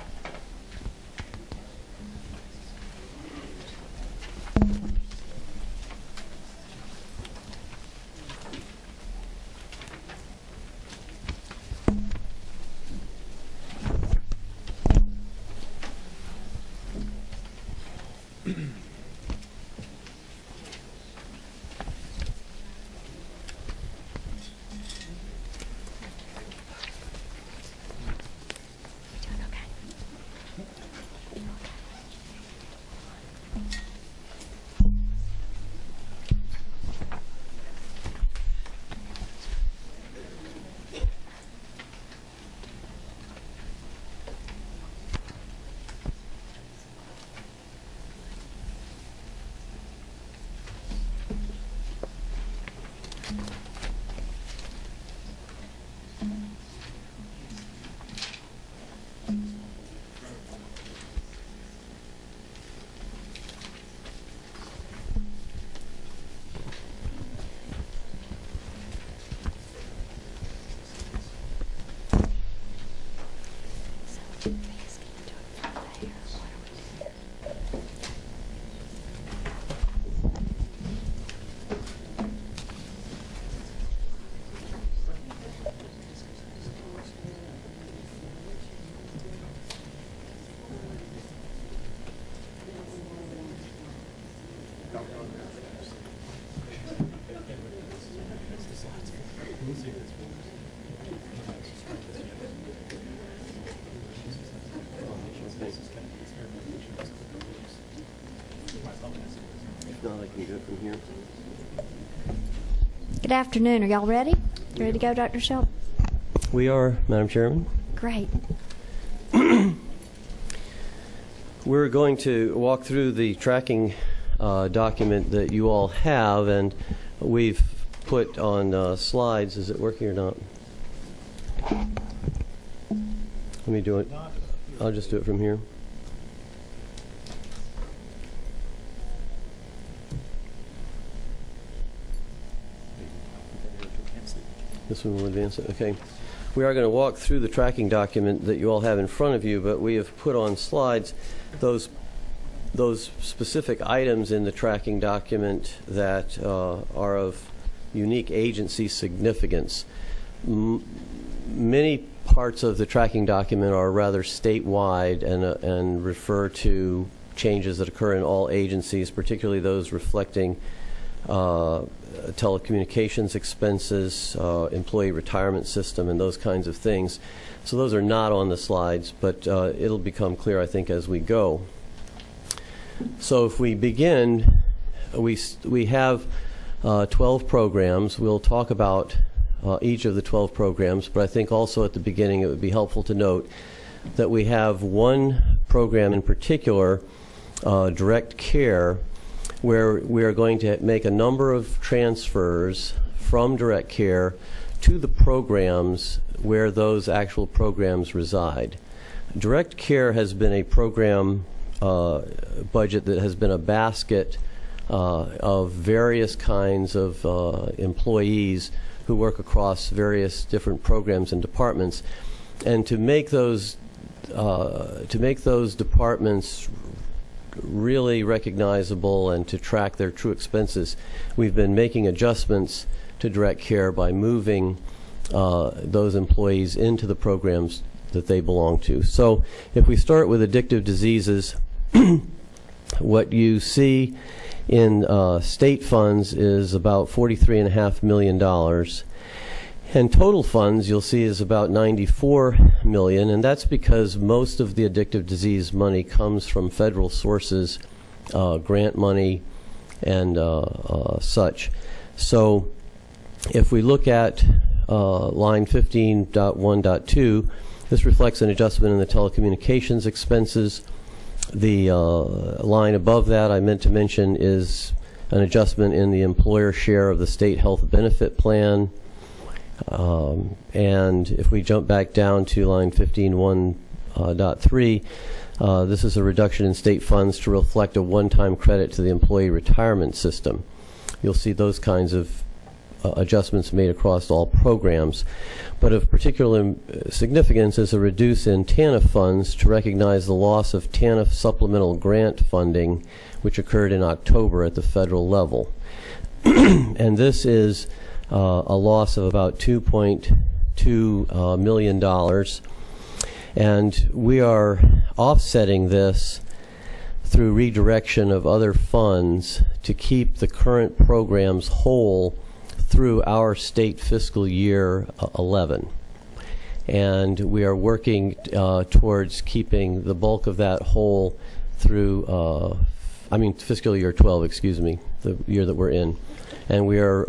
here.
Good afternoon. Are y'all ready? Ready to go, Dr. Shelton?
We are, Madam Chairman.
Great.
We're going to walk through the tracking document that you all have, and we've put on slides. Is it working or not? Let me do it. I'll just do it from here. This one will advance it. Okay. We are going to walk through the tracking document that you all have in front of you, but we have put on slides those specific items in the tracking document that are of unique agency significance. Many parts of the tracking document are rather statewide and refer to changes that occur in all agencies, particularly those reflecting telecommunications expenses, employee retirement system, and those kinds of things. So those are not on the slides, but it'll become clear, I think, as we go. So if we begin, we have 12 programs. We'll talk about each of the 12 programs, but I think also at the beginning it would be helpful to note that we have one program in particular, Direct Care, where we are going to make a number of transfers from Direct Care to the programs where those actual programs reside. Direct Care has been a program budget that has been a basket of various kinds of employees who work across various different programs and departments, and to make those departments really recognizable and to track their true expenses, we've been making adjustments to Direct Care by moving those employees into the programs that they belong to. So if we start with addictive diseases, what you see in state funds is about $43.5 million. And total funds you'll see is about $94 million, and that's because most of the addictive disease money comes from federal sources, grant money, and such. So if we look at line 15.1.2, this reflects an adjustment in the telecommunications expenses. The line above that I meant to mention is an adjustment in the employer share of the state health benefit plan. And if we jump back down to line 15.1.3, this is a reduction in state funds to reflect a one-time credit to the employee retirement system. You'll see those kinds of adjustments made across all programs. But of particular significance is a reduce in TANF funds to recognize the loss of TANF supplemental grant funding, which occurred in October at the federal level. And this is a loss of about $2.2 million. And we are offsetting this through redirection of other funds to keep the current programs whole through our state fiscal year 11. And we are working towards keeping the bulk of that whole through, fiscal year 12, excuse me, the year that we're in. And we are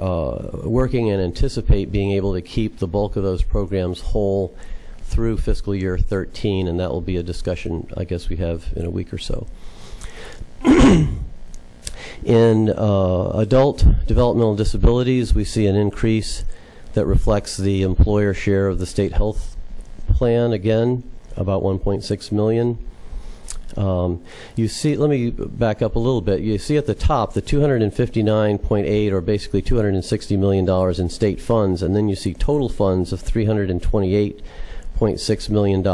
working and anticipate being able to keep the bulk of those programs whole through fiscal year 13, and that will be a discussion I guess we have in a week or so. In adult developmental disabilities, we see an increase that reflects the employer share of the state health plan, again, about $1.6 million. You see, let me back up a little bit. You see at the top the $259.8, or basically $260 million in state funds, and then you see total funds of $328.6 million.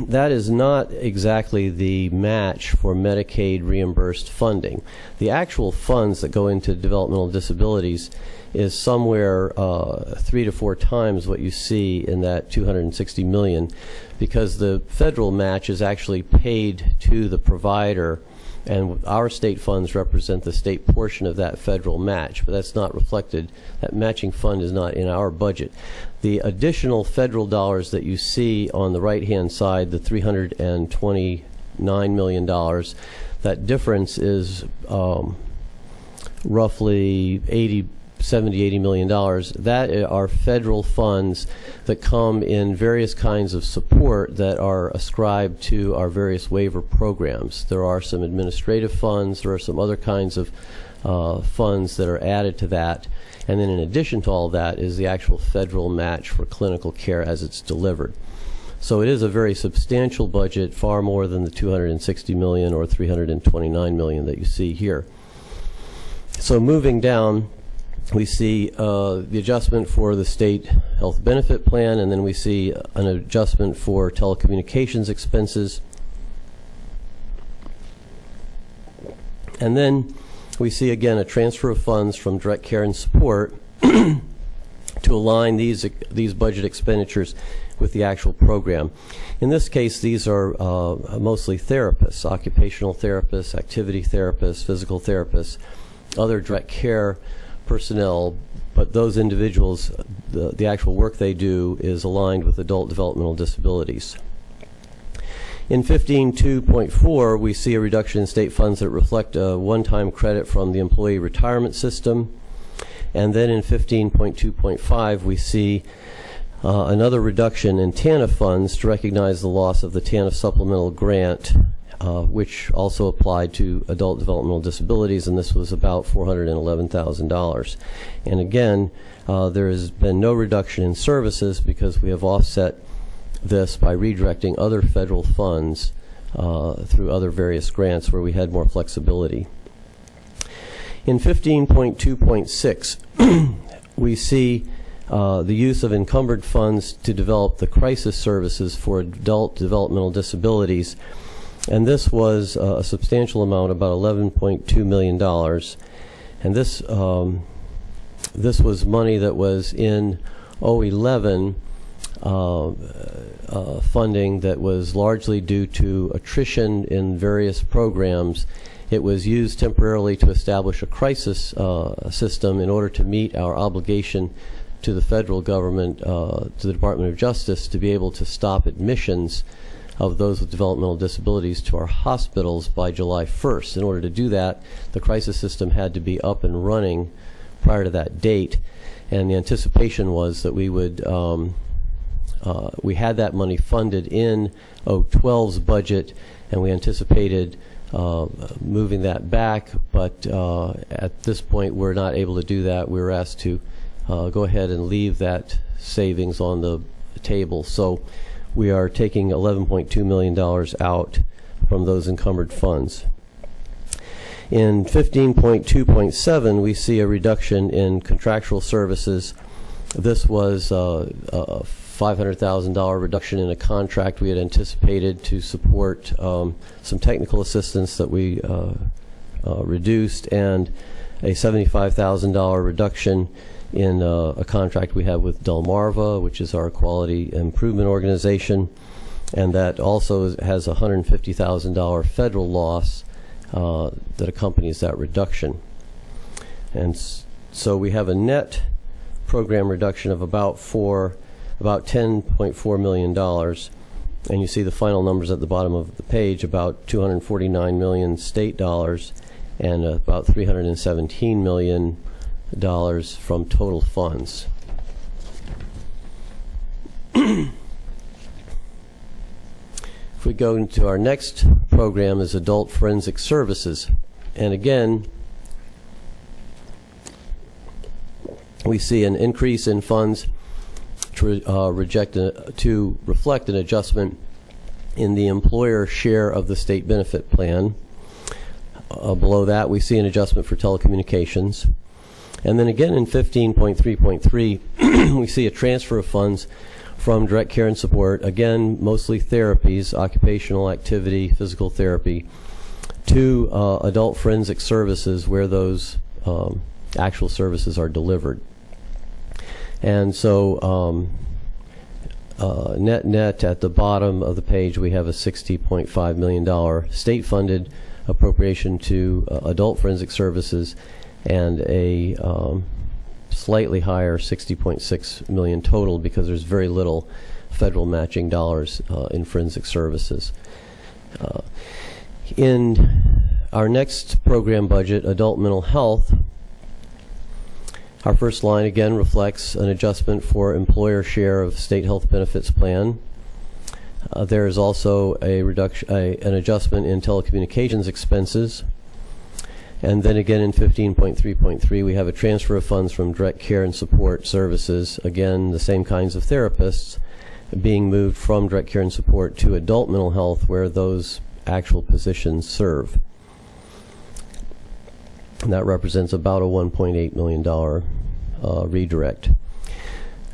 That is not exactly the match for Medicaid reimbursed funding. The actual funds that go into developmental disabilities is somewhere 3 to 4 times what you see in that $260 million, because the federal match is actually paid to the provider, and our state funds represent the state portion of that federal match, but that's not reflected. That matching fund is not in our budget. The additional federal dollars that you see on the right-hand side, the $329 million, that difference is roughly 70, $80 million. That are federal funds that come in various kinds of support that are ascribed to our various waiver programs. There are some administrative funds, there are some other kinds of funds that are added to that, and then in addition to all that is the actual federal match for clinical care as it's delivered. So it is a very substantial budget, far more than the $260 million or $329 million that you see here. So moving down, we see the adjustment for the state health benefit plan, and then we see an adjustment for telecommunications expenses. And then we see again a transfer of funds from direct care and support to align these budget expenditures with the actual program. In this case, these are mostly therapists, occupational therapists, activity therapists, physical therapists, other direct care personnel, but those individuals, the actual work they do is aligned with adult developmental disabilities. In 15.2.4, we see a reduction in state funds that reflect a one-time credit from the employee retirement system. And then in 15.2.5, we see another reduction in TANF funds to recognize the loss of the TANF supplemental grant, which also applied to adult developmental disabilities, and this was about $411,000. And again, there has been no reduction in services because we have offset this by redirecting other federal funds through other various grants where we had more flexibility. In 15.2.6, we see the use of encumbered funds to develop the crisis services for adult developmental disabilities. And this was a substantial amount, about $11.2 million. And this was money that was in 2011 funding that was largely due to attrition in various programs. It was used temporarily to establish a crisis system in order to meet our obligation to the federal government, to the Department of Justice, to be able to stop admissions of those with developmental disabilities to our hospitals by July 1st. In order to do that, the crisis system had to be up and running prior to that date, and the anticipation was that we would we had that money funded in 2012's budget, and we anticipated moving that back, but at this point we're not able to do that. We were asked to go ahead and leave that savings on the table. So we are taking $11.2 million out from those encumbered funds. In 15.2.7, we see a reduction in contractual services. This was a $500,000 reduction in a contract we had anticipated to support some technical assistance that we reduced, and a $75,000 reduction in a contract we have with Delmarva, which is our quality improvement organization, and that also has a $150,000 federal loss that accompanies that reduction. And so we have a net program reduction of about $10.4 million, and you see the final numbers at the bottom of the page, about $249 million state dollars and about $317 million from total funds. If we go into our next program is Adult Forensic Services, and again we see an increase in funds to reflect an adjustment in the employer share of the state benefit plan. Below that we see an adjustment for telecommunications. And then again in 15.3.3 we see a transfer of funds from direct care and support, again mostly therapies, occupational activity, physical therapy, to adult forensic services where those actual services are delivered. And so net at the bottom of the page we have a $60.5 million state funded appropriation to adult forensic services, and a slightly higher $60.6 million total because there's very little federal matching dollars in forensic services. In our next program budget, Adult Mental Health, Our first line again reflects an adjustment for employer share of state health benefits plan. There is also an adjustment in telecommunications expenses. And then again in 15.3.3 we have a transfer of funds from direct care and support services, again the same kinds of therapists, being moved from direct care and support to adult mental health where those actual positions serve. And that represents about a $1.8 million redirect.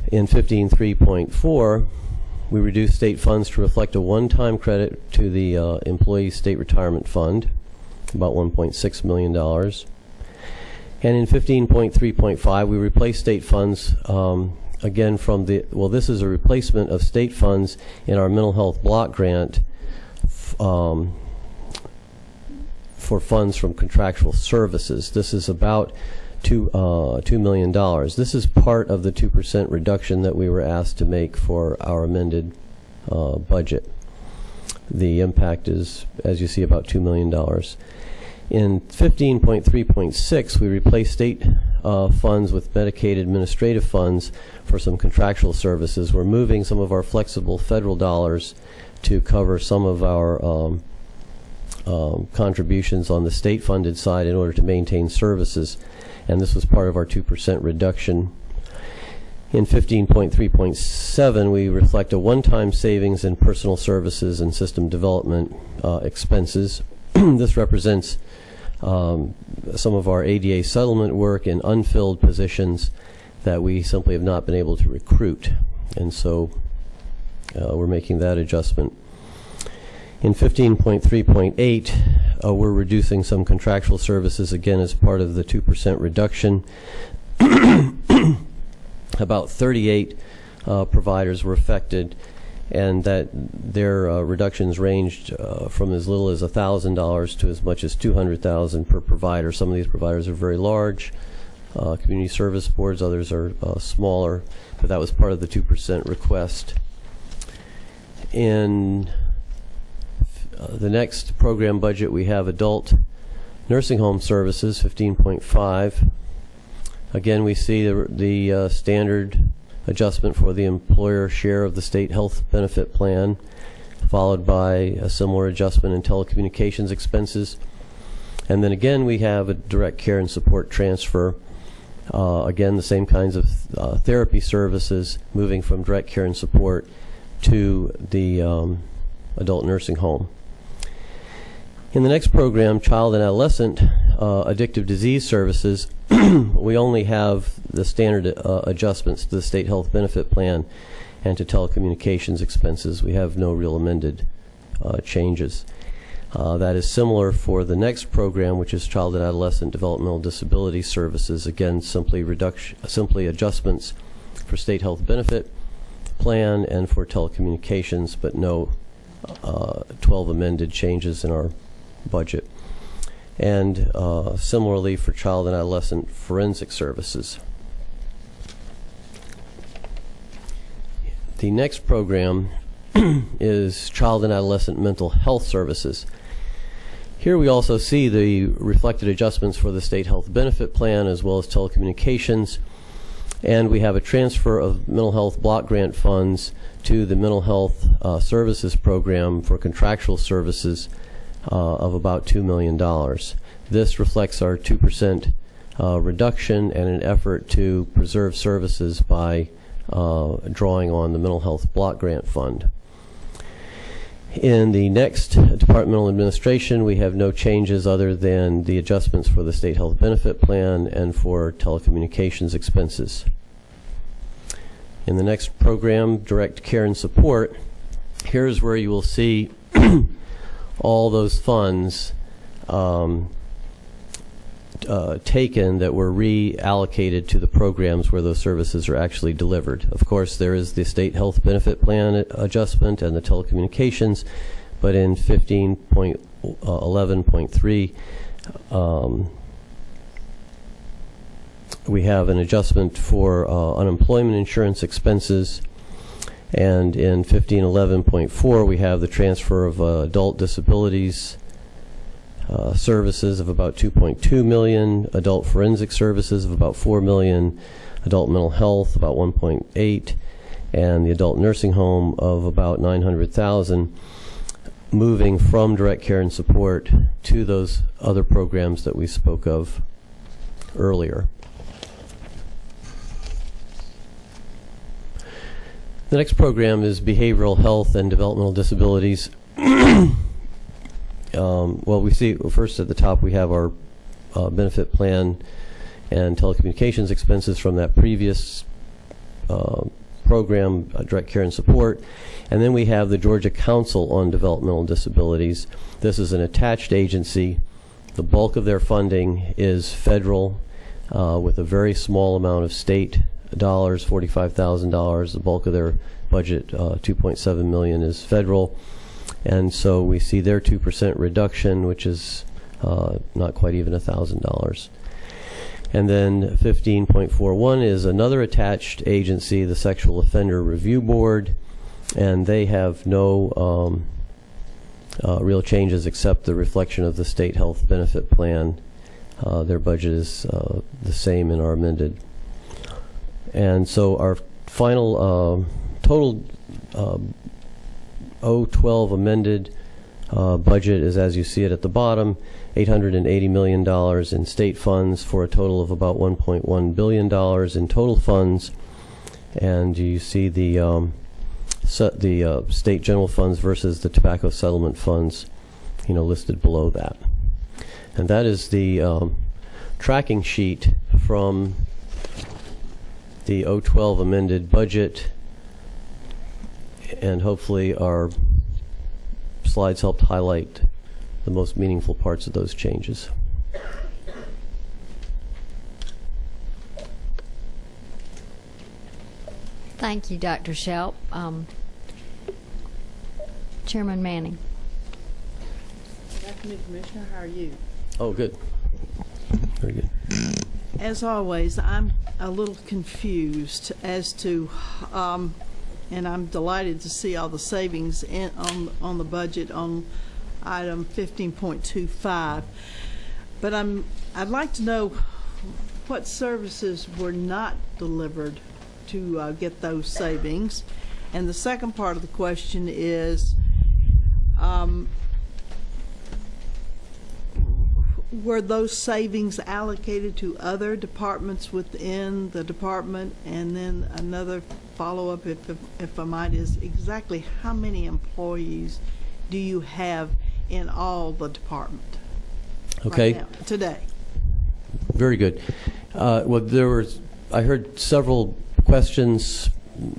In 15.3.4 we reduced state funds to reflect a one-time credit to the employee state retirement fund, about $1.6 million. And in 15.3.5 we replaced state funds again from the, well, this is a replacement of state funds in our mental health block grant for funds from contractual services. This is about $2 million. This is part of the 2% reduction that we were asked to make for our amended budget. The impact is, as you see, about $2 million. In 15.3.6, we replaced state funds with Medicaid administrative funds for some contractual services. We're moving some of our flexible federal dollars to cover some of our contributions on the state-funded side in order to maintain services, and this was part of our 2% reduction. In 15.3.7, we reflect a one-time savings in personal services and system development expenses. This represents some of our ADA settlement work in unfilled positions that we simply have not been able to recruit, and so we're making that adjustment. In 15.3.8, we're reducing some contractual services again as part of the 2% reduction. About 38 providers were affected, and that their reductions ranged from as little as $1,000 to as much as $200,000 per provider. Some of these providers are very large, community service boards, others are smaller, but that was part of the 2% request. In the next program budget, we have adult nursing home services, 15.5. Again, we see the standard adjustment for the employer share of the state health benefit plan, followed by a similar adjustment in telecommunications expenses. And then again, we have a direct care and support transfer. Again, the same kinds of therapy services moving from direct care and support to the adult nursing home. In the next program, child and adolescent addictive disease services, we only have the standard adjustments to the state health benefit plan and to telecommunications expenses. We have no real amended changes. That is similar for the next program, which is child and adolescent developmental disability services. Again, simply adjustments for state health benefit plan and for telecommunications, but no 12 amended changes in our budget. And similarly for child and adolescent forensic services. The next program is child and adolescent mental health services. Here we also see the reflected adjustments for the state health benefit plan as well as telecommunications, and we have a transfer of mental health block grant funds to the mental health services program for contractual services of about $2 million. This reflects our 2% reduction and an effort to preserve services by drawing on the mental health block grant fund. In the next departmental administration, we have no changes other than the adjustments for the state health benefit plan and for telecommunications expenses. In the next program, direct care and support, here's where you will see all those funds taken that were reallocated to the programs where those services are actually delivered. Of course, there is the state health benefit plan adjustment and the telecommunications, but in 15.11.3 we have an adjustment for unemployment insurance expenses, and in 15.11.4 we have the transfer of adult disabilities services of about $2.2 million, adult forensic services of about $4 million, adult mental health about $1.8, and the adult nursing home of about $900,000, moving from direct care and support to those other programs that we spoke of earlier. The next program is behavioral health and developmental disabilities. Well, we see first at the top we have our benefit plan and telecommunications expenses from that previous program, direct care and support. And then we have the Georgia Council on Developmental Disabilities. This is an attached agency. The bulk of their funding is federal, with a very small amount of state dollars, $45,000. The bulk of their budget, $2.7 million, is federal. And so we see their 2% reduction, which is not quite even $1,000. And then 15.41 is another attached agency, the Sexual Offender Review Board, and they have no real changes except the reflection of the state health benefit plan. Their budget is the same in our amended. And so our final total 012 amended budget is, as you see it at the bottom, $880 million in state funds for a total of about $1.1 billion in total funds. And you see the state general funds versus the tobacco settlement funds, listed below that. And that is the tracking sheet from the 012 amended budget, and hopefully our slides helped highlight the most meaningful parts of those changes.
Thank you, Dr. Shelp. Chairman Manning.
Good afternoon, Commissioner. How are you?
Oh, good. Very good.
As always, I'm a little confused as to, and I'm delighted to see all the savings on the budget on item 15.25. But I'd like to know what services were not delivered to get those savings. And the second part of the question is, were those savings allocated to other departments within the department? And then another follow-up, if I might, is exactly how many employees do you have in all the department?
Okay.
Right now, today.
Very good. Well, I heard several questions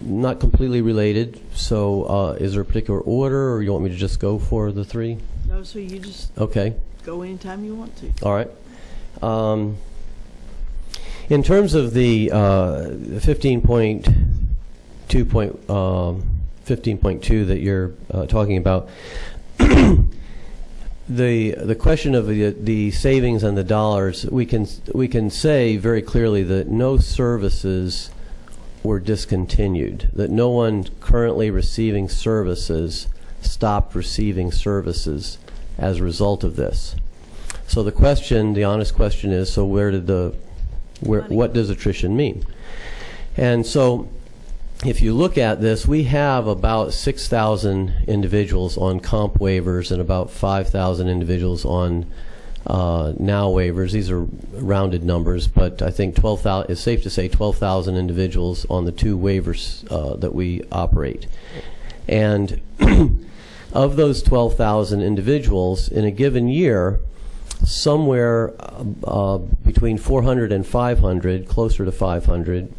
not completely related. So is there a particular order, or you want me to just go for the three?
No, so you just
okay.
Go anytime you want to.
All right. In terms of the 15.2 that you're talking about, the question of the savings and the dollars, we can say very clearly that no services were discontinued, that no one currently receiving services stopped receiving services as a result of this. So the question, the honest question is, so what does attrition mean? And so if you look at this, we have about 6,000 individuals on comp waivers and about 5,000 individuals on now waivers. These are rounded numbers, but I think 12,000, it's safe to say 12,000 individuals on the two waivers that we operate. And of those 12,000 individuals in a given year, somewhere between 400 and 500, closer to 500,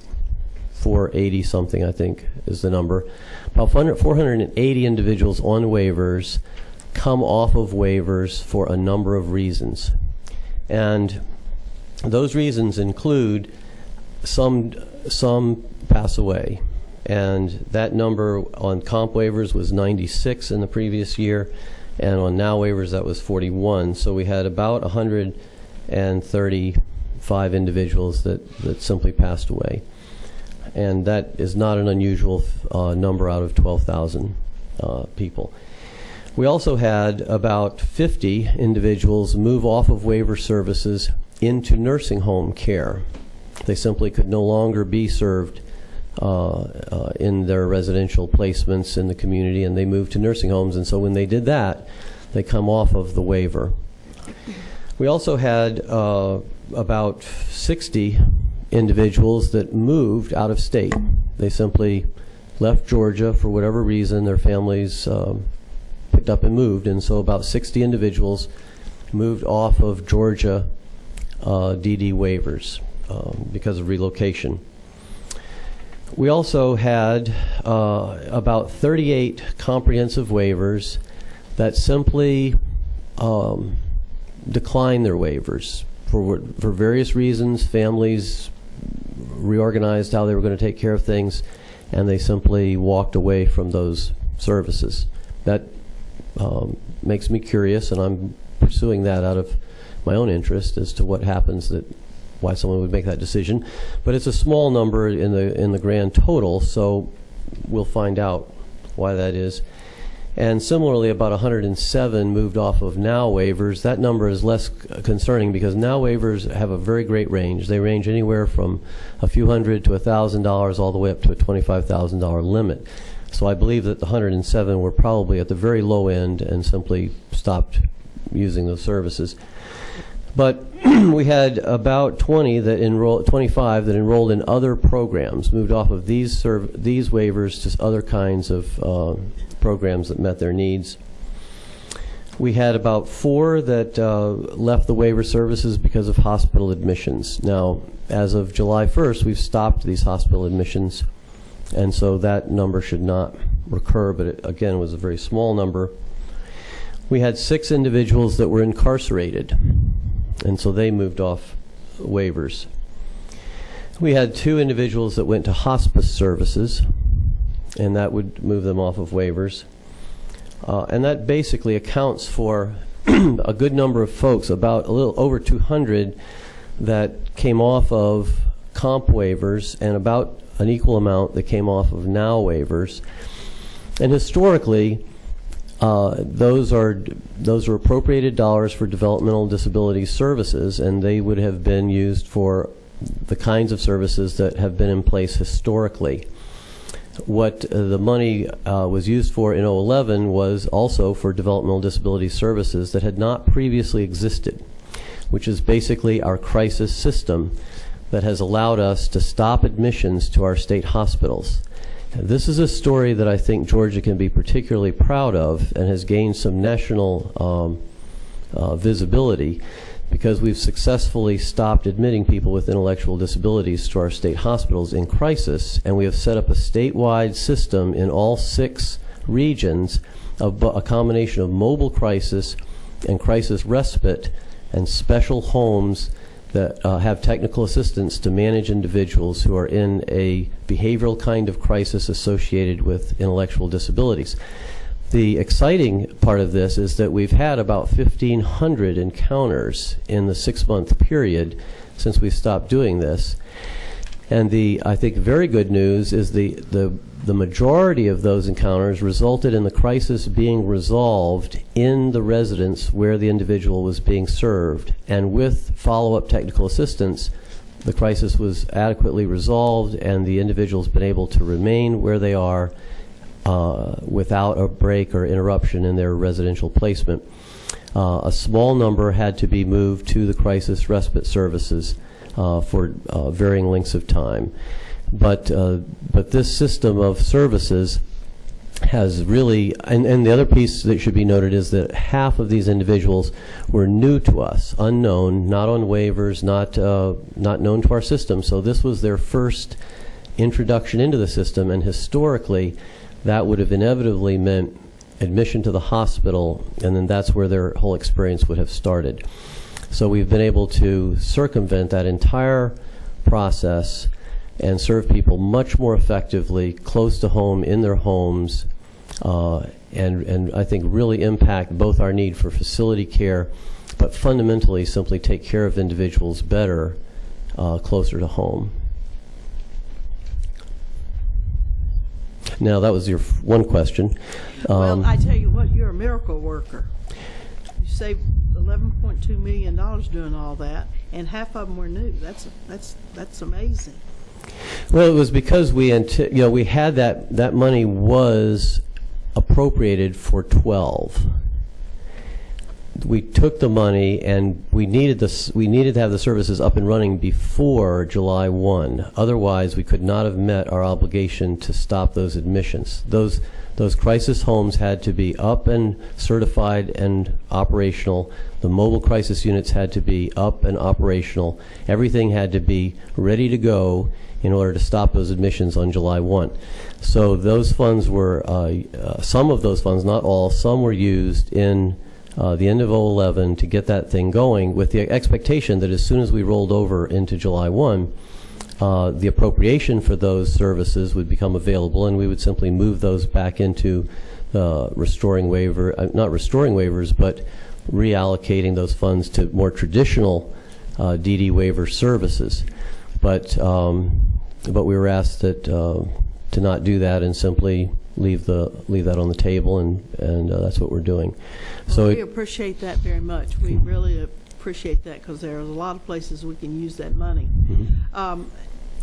480 something I think is the number, about 480 individuals on waivers come off of waivers for a number of reasons. And those reasons include some pass away. And that number on comp waivers was 96 in the previous year, and on now waivers that was 41. So we had about 135 individuals that simply passed away. And that is not an unusual number out of 12,000 people. We also had about 50 individuals move off of waiver services into nursing home care. They simply could no longer be served in their residential placements in the community, and they moved to nursing homes. And so when they did that, they come off of the waiver. We also had about 60 individuals that moved out of state. They simply left Georgia for whatever reason. Their families picked up and moved, and so about 60 individuals moved off of Georgia DD waivers because of relocation. We also had about 38 comprehensive waivers that simply declined their waivers for various reasons. Families reorganized how they were going to take care of things, and they simply walked away from those services. That makes me curious, and I'm pursuing that out of my own interest as to what happens, why someone would make that decision. But it's a small number in the grand total, so we'll find out why that is. And similarly, about 107 moved off of NOW waivers. That number is less concerning because NOW waivers have a very great range. They range anywhere from a few hundred to $1,000 all the way up to a $25,000 limit. So I believe that the 107 were probably at the very low end and simply stopped using those services. But we had about 25 that enrolled in other programs, moved off of these waivers to other kinds of programs that met their needs. We had about 4 that left the waiver services because of hospital admissions. Now, as of July 1st, we've stopped these hospital admissions, and so that number should not recur, but it, again, was a very small number. We had 6 individuals that were incarcerated, and so they moved off waivers. We had 2 individuals that went to hospice services, and that would move them off of waivers. And that basically accounts for a good number of folks, about a little over 200 that came off of comp waivers, and about an equal amount that came off of NOW waivers. And historically, those are appropriated dollars for developmental disability services, and they would have been used for the kinds of services that have been in place historically. What the money was used for in 2011 was also for developmental disability services that had not previously existed, which is basically our crisis system that has allowed us to stop admissions to our state hospitals. This is a story that I think Georgia can be particularly proud of and has gained some national visibility, because we've successfully stopped admitting people with intellectual disabilities to our state hospitals in crisis, and we have set up a statewide system in all 6 regions of a combination of mobile crisis and crisis respite and special homes that have technical assistance to manage individuals who are in a behavioral kind of crisis associated with intellectual disabilities. The exciting part of this is that we've had about 1,500 encounters in the 6-month period since we stopped doing this. And the, I think, very good news is the majority of those encounters resulted in the crisis being resolved in the residence where the individual was being served. And with follow-up technical assistance, the crisis was adequately resolved, and the individual's been able to remain where they are without a break or interruption in their residential placement. A small number had to be moved to the crisis respite services for varying lengths of time. But this system of services has really, and the other piece that should be noted is that half of these individuals were new to us, unknown, not on waivers, not known to our system. So this was their first introduction into the system, and historically, that would have inevitably meant admission to the hospital, and then that's where their whole experience would have started. So we've been able to circumvent that entire process and serve people much more effectively, close to home, in their homes, and I think really impact both our need for facility care, but fundamentally simply take care of individuals better closer to home. Now, that was your one question.
Well, I tell you what, you're a miracle worker. You saved $11.2 million doing all that, and half of them were new. That's amazing.
Well, it was because we had that money was appropriated for 12. We took the money and we needed to have the services up and running before July 1. Otherwise, we could not have met our obligation to stop those admissions. Those crisis homes had to be up and certified and operational. The mobile crisis units had to be up and operational. Everything had to be ready to go in order to stop those admissions on July 1. So those funds were, some of those funds, not all, some were used in the end of 2011 to get that thing going, with the expectation that as soon as we rolled over into July 1, the appropriation for those services would become available, and we would simply move those back into not restoring waivers, but reallocating those funds to more traditional DD waiver services. But we were asked that to not do that and simply leave that on the table, and that's what we're doing.
Well,
So
we appreciate that very much. We really appreciate that, because there are a lot of places we can use that money.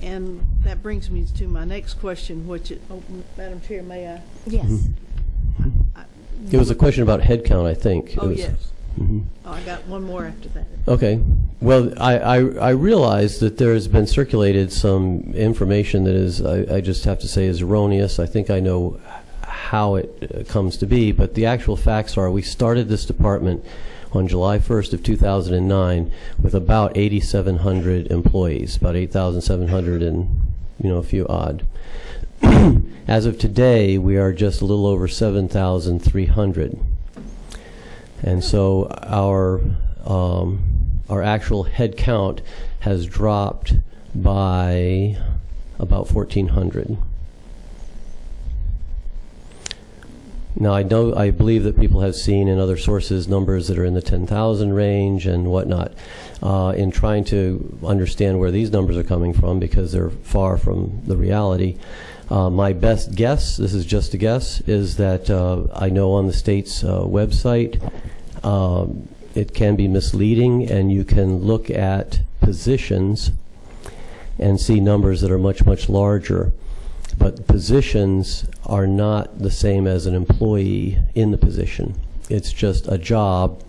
And that brings me to my next question, which Madam Chair, may I?
Yes.
it was a question about headcount, I think.
Oh, yes.
Mm-hmm.
Oh, I got one more after that.
Okay. Well, I realize that there has been circulated some information that is, I just have to say, is erroneous. I think I know how it comes to be, but the actual facts are we started this department on July 1st of 2009 with about 8,700 employees, about 8,700 and a few odd. As of today, we are just a little over 7,300. And so our actual head count has dropped by about 1,400. Now, I believe that people have seen in other sources numbers that are in the 10,000 range and whatnot. In trying to understand where these numbers are coming from, because they're far from the reality, my best guess, this is just a guess, is that I know on the state's website it can be misleading, and you can look at positions and see numbers that are much, much larger. But positions are not the same as an employee in the position. It's just a job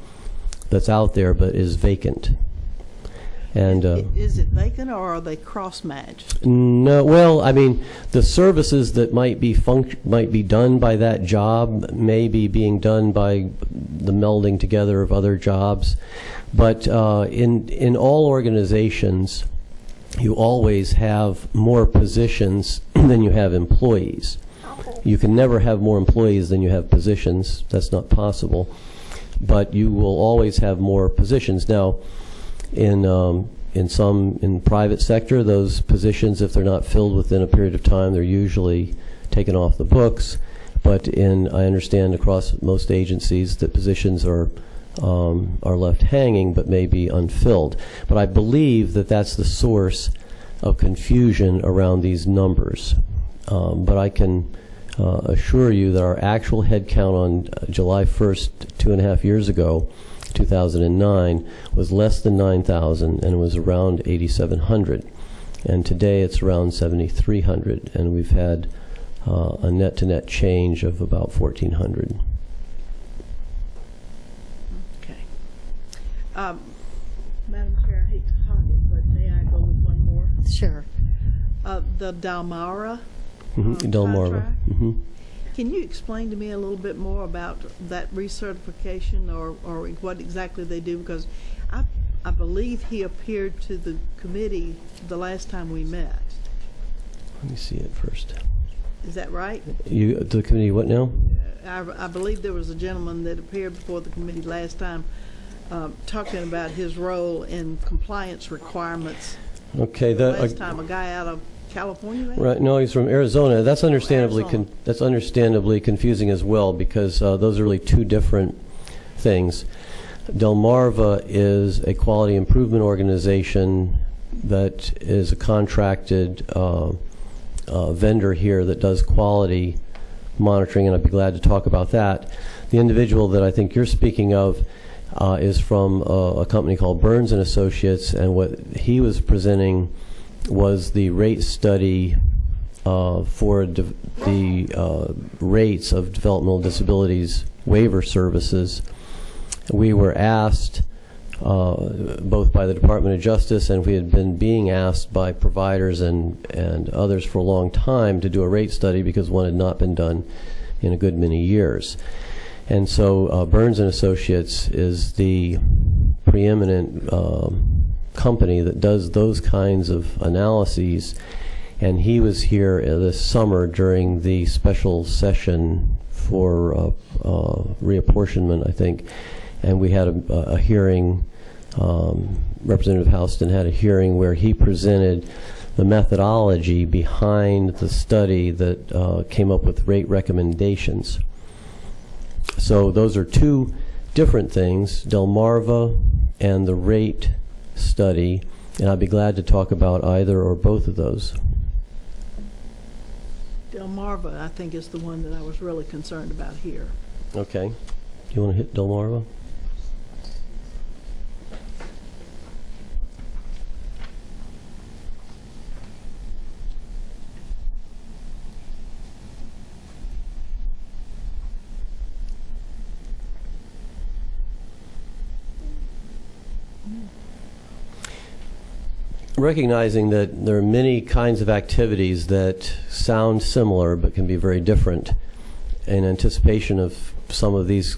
that's out there but is vacant. And
is it vacant, or are they cross-matched?
No. Well, I mean, the services that might be done by that job may be being done by the melding together of other jobs. But in all organizations, you always have more positions than you have employees. You can never have more employees than you have positions. That's not possible. But you will always have more positions. Now, in private sector, those positions, if they're not filled within a period of time, they're usually taken off the books. But I understand across most agencies that positions are left hanging but may be unfilled. But I believe that that's the source of confusion around these numbers. But I can assure you that our actual head count on July 1st, 2.5 years ago, 2009, was less than 9,000, and it was around 8,700. And today it's around 7,300, and we've had a net-to-net change of about 1,400.
Madam Chair, I hate to hog it, but may I go with one more?
Sure.
The Delmarva
Delmarva.
contract. Can you explain to me a little bit more about that recertification, or what exactly they do? Because I believe he appeared to the committee the last time we met.
Let me see it first.
Is that right?
You to the committee what now?
I believe there was a gentleman that appeared before the committee last time talking about his role in compliance requirements.
Okay.
Last time, a guy out of California, maybe?
Right. No, he's from Arizona. That's understandably
Arizona.
that's understandably confusing as well, because those are really two different things. Delmarva is a quality improvement organization that is a contracted vendor here that does quality monitoring, and I'd be glad to talk about that. The individual that I think you're speaking of is from a company called Burns and Associates, and what he was presenting was the rate study for the rates of developmental disabilities waiver services. We were asked both by the Department of Justice, and we had been being asked by providers and others for a long time to do a rate study because one had not been done in a good many years. And so Burns and Associates is the preeminent company that does those kinds of analyses, and he was here this summer during the special session for reapportionment, I think, and we had a hearing. Representative Houston had a hearing where he presented the methodology behind the study that came up with rate recommendations. So those are two different things, Delmarva and the rate study, and I'd be glad to talk about either or both of those.
Delmarva, I think, is the one that I was really concerned about here.
Okay. Do you want to hit Delmarva? Recognizing that there are many kinds of activities that sound similar but can be very different, in anticipation of some of these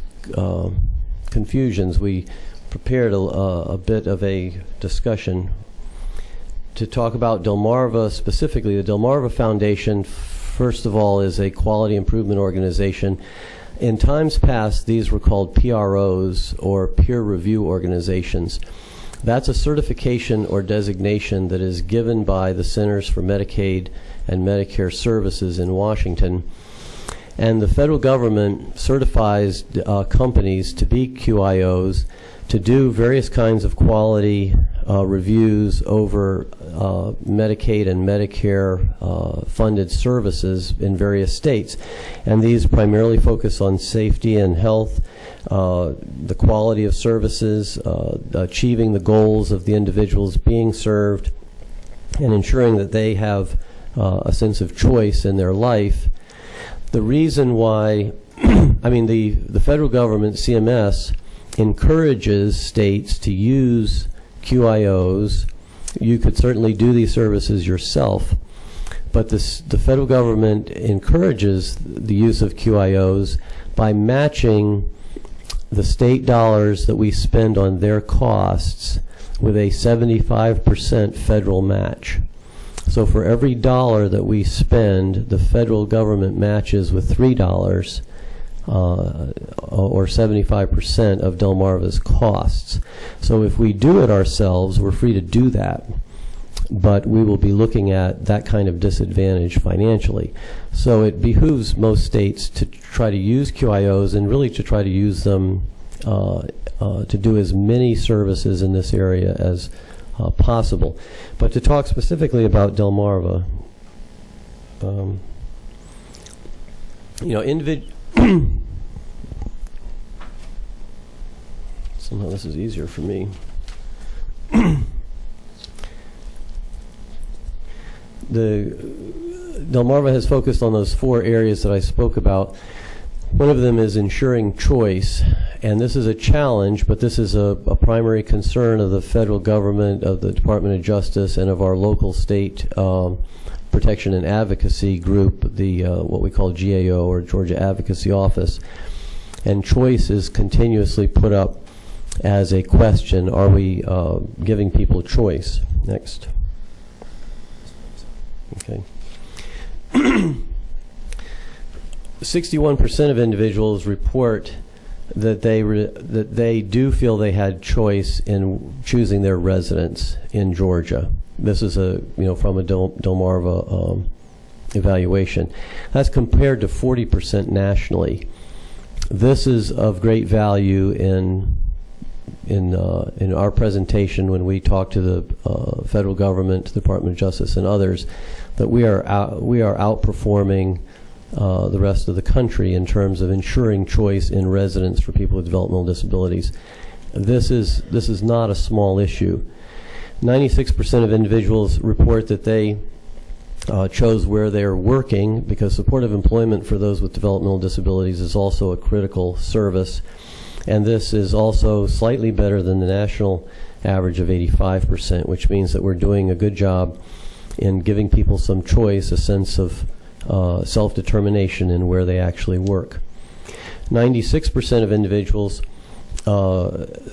confusions, we prepared a bit of a discussion to talk about Delmarva specifically. The Delmarva Foundation, first of all, is a quality improvement organization. In times past, these were called PROs, or peer review organizations. That's a certification or designation that is given by the Centers for Medicaid and Medicare Services in Washington. And the federal government certifies companies to be QIOs to do various kinds of quality reviews over Medicaid and Medicare funded services in various states. And these primarily focus on safety and health, the quality of services, achieving the goals of the individuals being served, and ensuring that they have a sense of choice in their life. The reason why, I mean, the federal government, CMS, encourages states to use QIOs. You could certainly do these services yourself, but the federal government encourages the use of QIOs by matching the state dollars that we spend on their costs with a 75% federal match. So for every dollar that we spend, the federal government matches with $3, or 75% of Delmarva's costs. So if we do it ourselves, we're free to do that, but we will be looking at that kind of disadvantage financially. So it behooves most states to try to use QIOs and really to try to use them to do as many services in this area as possible. But to talk specifically about Delmarva, somehow this is easier for me. Delmarva has focused on those four areas that I spoke about. One of them is ensuring choice, and this is a challenge, but this is a primary concern of the federal government, of the Department of Justice, and of our local state protection and advocacy group, the what we call GAO, or Georgia Advocacy Office. And choice is continuously put up as a question. Are we giving people choice? Next. Okay. 61% of individuals report that they do feel they had choice in choosing their residence in Georgia. This is from a Delmarva evaluation. That's compared to 40% nationally. This is of great value in in our presentation when we talk to the federal government, the Department of Justice, and others, that we are outperforming the rest of the country in terms of ensuring choice in residence for people with developmental disabilities. This is not a small issue. 96% of individuals report that they chose where they're working, because supportive employment for those with developmental disabilities is also a critical service. And this is also slightly better than the national average of 85%, which means that we're doing a good job in giving people some choice, a sense of self-determination in where they actually work. 96% of individuals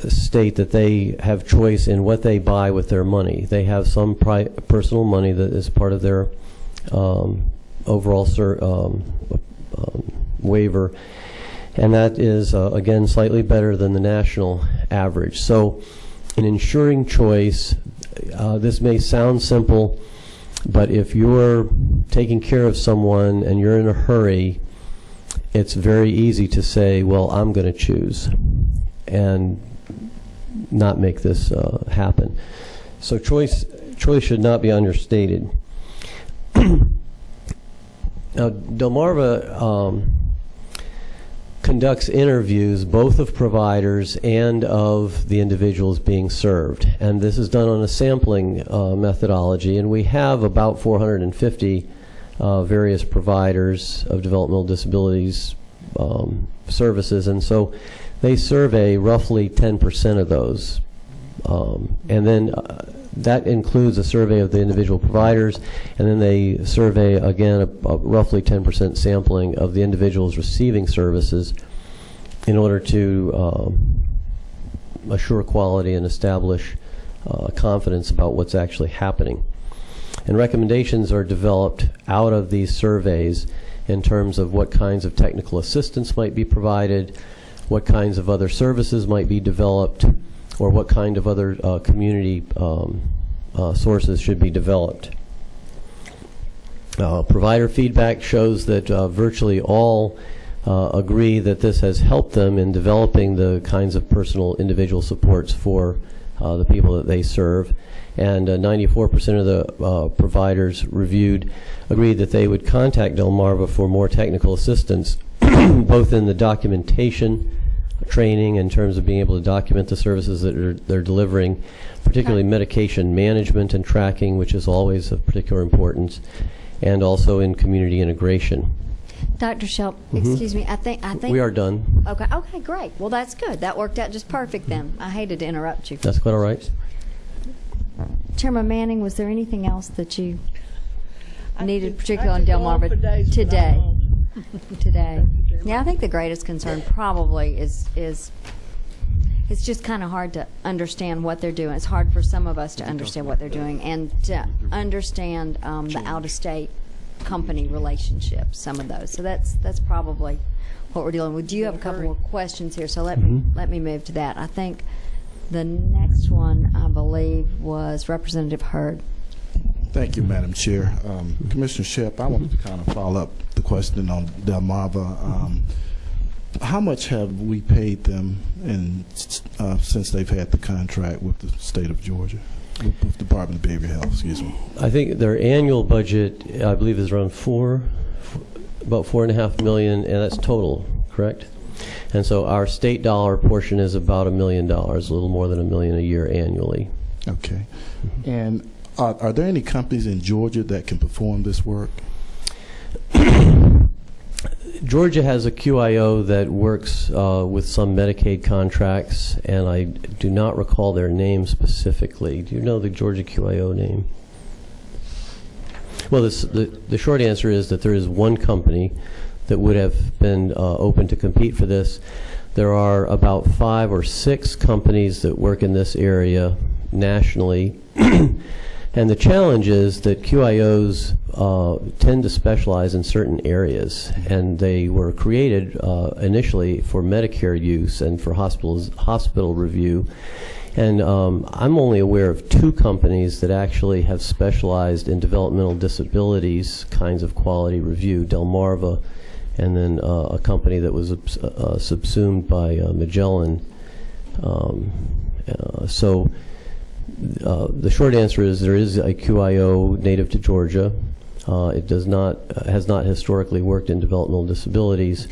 state that they have choice in what they buy with their money. They have some personal money that is part of their overall waiver, and that is, again, slightly better than the national average. So in ensuring choice, this may sound simple, but if you're taking care of someone and you're in a hurry, it's very easy to say, well, I'm going to choose, and not make this happen. So choice should not be understated. Now, Delmarva conducts interviews both of providers and of the individuals being served, and this is done on a sampling methodology, and we have about 450 various providers of developmental disabilities services, and so they survey roughly 10% of those, and then that includes a survey of the individual providers, and then they survey again a roughly 10% sampling of the individuals receiving services in order to assure quality and establish confidence about what's actually happening. And recommendations are developed out of these surveys in terms of what kinds of technical assistance might be provided, what kinds of other services might be developed, or what kind of other community sources should be developed. Provider feedback shows that virtually all agree that this has helped them in developing the kinds of personal individual supports for the people that they serve. And 94% of the providers reviewed agreed that they would contact Delmarva for more technical assistance, both in the documentation, training in terms of being able to document the services that they're delivering, particularly medication management and tracking, which is always of particular importance, and also in community integration.
Dr. Shelp, excuse me, I think
we are done.
Okay, great. Well, that's good. That worked out just perfect then. I hated to interrupt you.
That's quite all right.
Chairman Manning, was there anything else that you needed, particularly on Delmarva today? Today. Yeah, I think the greatest concern probably is it's just kind of hard to understand what they're doing. It's hard for some of us to understand what they're doing and to understand the out-of-state company relationships, some of those. So that's probably what we're dealing with. Do you have a couple more questions here? So let me move to that. I think the next one, I believe, was Representative Hurd.
Thank you, Madam Chair. Commissioner Shep, I wanted to kind of follow up the question on Delmarva. How much have we paid them since they've had the contract with the state of Georgia, with the Department of Behavioral Health, excuse me?
I think their annual budget, I believe, is around about $4.5 million, and that's total, correct? And so our state dollar portion is about $1 million, a little more than $1 million a year annually. Okay.
And are there any companies in Georgia that can perform this work?
Georgia has a QIO that works with some Medicaid contracts, and I do not recall their name specifically. Do you know the Georgia QIO name? Well, the short answer is that there is one company that would have been open to compete for this. There are about 5 or 6 companies that work in this area nationally. And the challenge is that QIOs tend to specialize in certain areas, and they were created initially for Medicare use and for hospital review. And I'm only aware of 2 companies that actually have specialized in developmental disabilities kinds of quality review, Delmarva, and then a company that was subsumed by Magellan So the short answer is there is a QIO native to Georgia. It has not historically worked in developmental disabilities,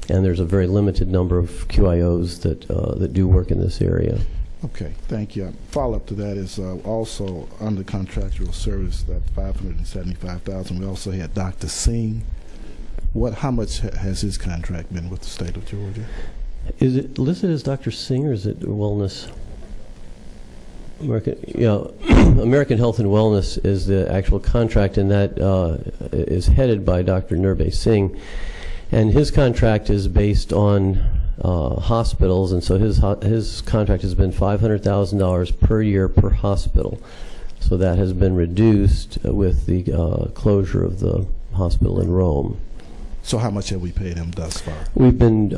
and there's a very limited number of QIOs that do work in this area.
Okay, thank you. Follow-up to that is also under contractual service, that $575,000. We also had Dr. Singh. How much has his contract been with the state of Georgia?
Is it listed as Dr. Singh, or is it Wellness? American Health and Wellness is the actual contract, and that is headed by Dr. Nirbhay Singh. And his contract is based on hospitals, and so his contract has been $500,000 per year per hospital. So that has been reduced with the closure of the hospital in Rome.
So how much have we paid him thus far?
We've been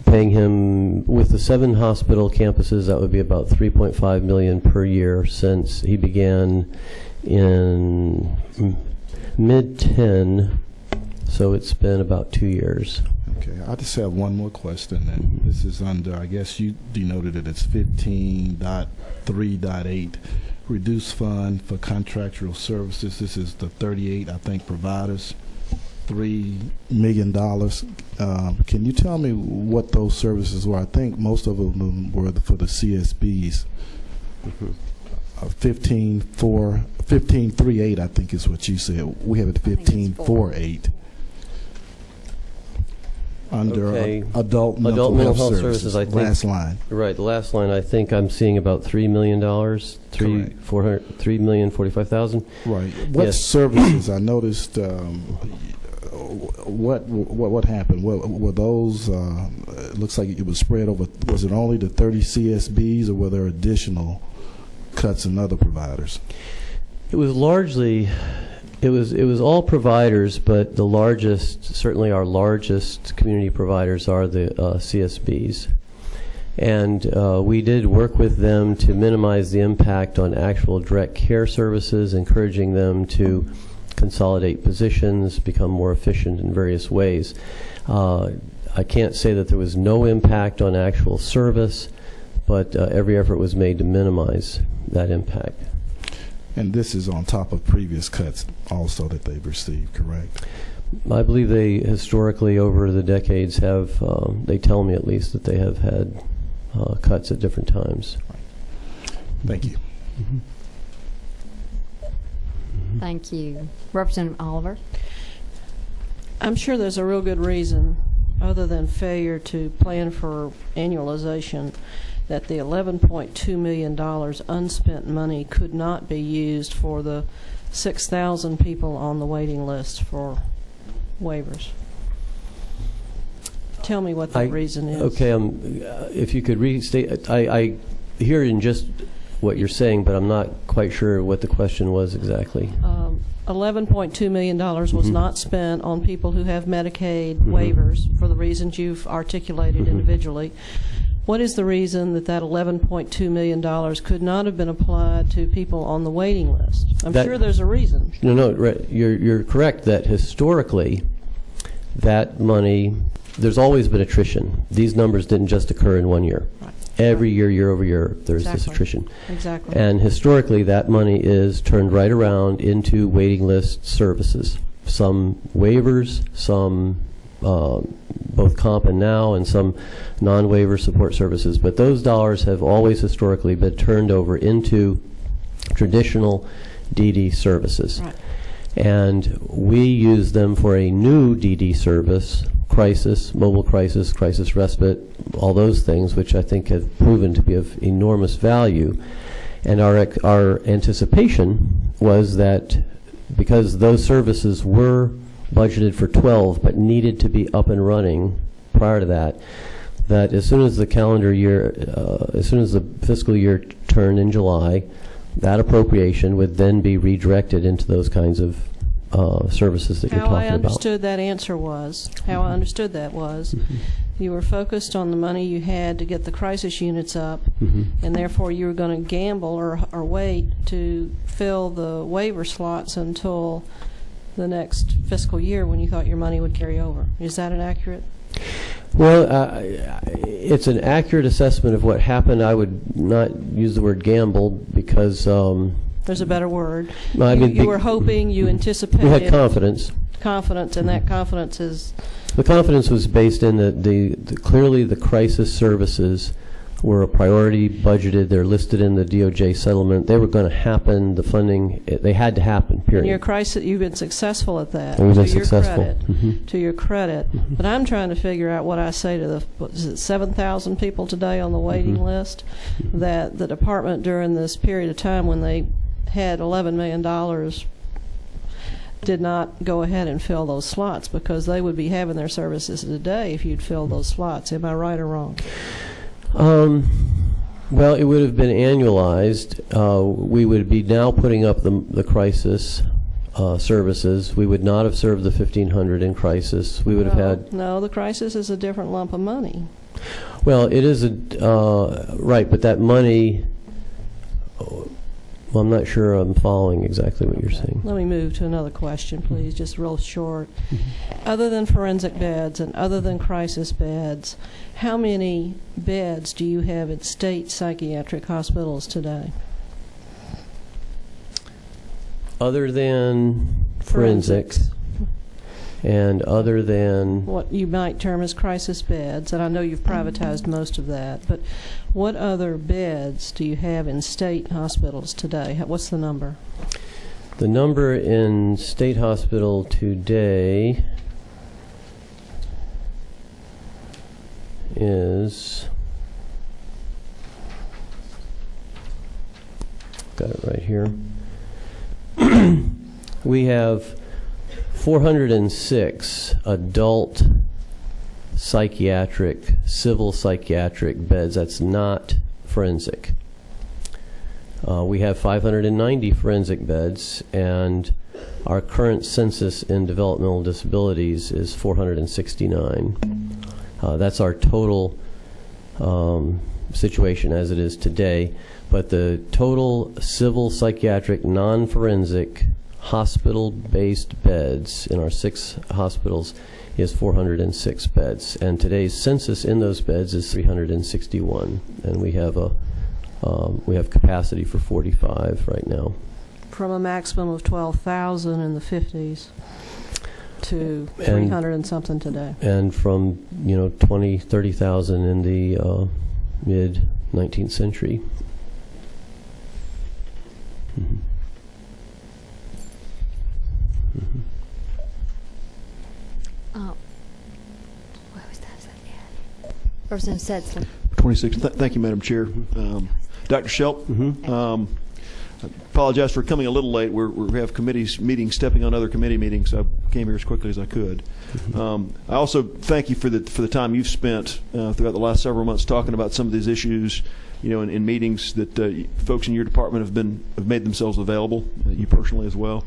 paying him with the 7 hospital campuses. That would be about $3.5 million per year since he began in mid-10. So it's been about 2 years.
Okay, I just have one more question, and this is under, I guess you denoted it as 15.3.8, reduced fund for contractual services. This is the 38, I think, providers, $3 million. Can you tell me what those services were? I think most of them were for the CSBs. 15.3.8, I think is what you said. We have it 15.4.8. Under adult mental health services, I think. Last line.
Right, the last line, I think I'm seeing about $3 million, $3,045,000.
Right. What services? I noticed. What happened? Were those? It looks like it was spread over. Was it only the 30 CSBs, or were there additional cuts in other providers?
It was largely. It was all providers, but the largest, certainly our largest community providers are the CSBs. And we did work with them to minimize the impact on actual direct care services, encouraging them to consolidate positions, become more efficient in various ways. I can't say that there was no impact on actual service, but every effort was made to minimize that impact.
And this is on top of previous cuts also that they've received, correct?
I believe they historically over the decades have, they tell me at least, that they have had cuts at different times.
Thank you.
Thank you. Representative Oliver.
I'm sure there's a real good reason, other than failure to plan for annualization, that the $11.2 million unspent money could not be used for the 6,000 people on the waiting list for waivers. Tell me what the reason is.
Okay, if you could restate, I hear in just what you're saying, but I'm not quite sure what the question was exactly.
$11.2 million was not spent on people who have Medicaid waivers for the reasons you've articulated individually. What is the reason that $11.2 million could not have been applied to people on the waiting list? I'm sure there's a reason.
No, you're correct that historically that money, there's always been attrition. These numbers didn't just occur in 1 year.
Right.
Every year, year over year, there's this attrition.
Exactly.
And historically, that money is turned right around into waiting list services. Some waivers, some both comp and now, and some non-waiver support services. But those dollars have always historically been turned over into traditional DD services.
Right.
And we use them for a new DD service, crisis, mobile crisis, crisis respite, all those things, which I think have proven to be of enormous value. And our anticipation was that because those services were budgeted for 12 but needed to be up and running prior to that, that as soon as the calendar year, as soon as the fiscal year turned in July, that appropriation would then be redirected into those kinds of services that you're talking about.
How I understood that was, you were focused on the money you had to get the crisis units up, and therefore you were going to gamble or wait to fill the waiver slots until the next fiscal year when you thought your money would carry over. Is that inaccurate?
Well, it's an accurate assessment of what happened. I would not use the word gamble because
there's a better word.
I mean,
you were hoping, you anticipated.
We had confidence.
Confidence, and that confidence is.
The confidence was based in clearly the crisis services were a priority budgeted. They're listed in the DOJ settlement. They were going to happen. The funding, they had to happen, period.
In your crisis, you've been successful at that.
We've been
to your
successful.
Credit, to your credit. But I'm trying to figure out what I say to the, what is it, 7,000 people today on the waiting list, that the department during this period of time when they had $11 million did not go ahead and fill those slots, because they would be having their services today if you'd filled those slots. Am I right or wrong?
Well, it would have been annualized. We would be now putting up the crisis services. We would not have served the 1,500 in crisis. We would have had.
No, the crisis is a different lump of money.
Well, it is right, but that money. Well, I'm not sure I'm following exactly what you're saying.
Let me move to another question, please, just real short. Other than forensic beds and other than crisis beds, how many beds do you have at state psychiatric hospitals today?
Other than forensics. And other than
what you might term as crisis beds, and I know you've privatized most of that, but what other beds do you have in state hospitals today? What's the number?
The number in state hospital today is, got it right here. We have 406 adult psychiatric, civil psychiatric beds. That's not forensic. We have 590 forensic beds, and our current census in developmental disabilities is 469. That's our total situation as it is today. But the total civil psychiatric non-forensic hospital-based beds in our 6 hospitals is 406 beds, and today's census in those beds is 361, and we have capacity for 45 right now.
From a maximum of 12,000 in the 50s to 300 and something today.
And from 30,000 in the mid 19th century. Mm-hmm. Mm-hmm.
What was that? Representative Sedson.
26. Thank you, Madam Chair. Dr. Shelp, apologize for coming a little late. We have committees meetings, stepping on other committee meetings, so I came here as quickly as I could. I also thank you for the time you've spent throughout the last several months talking about some of these issues, in meetings that folks in your department have made themselves available, you personally as well.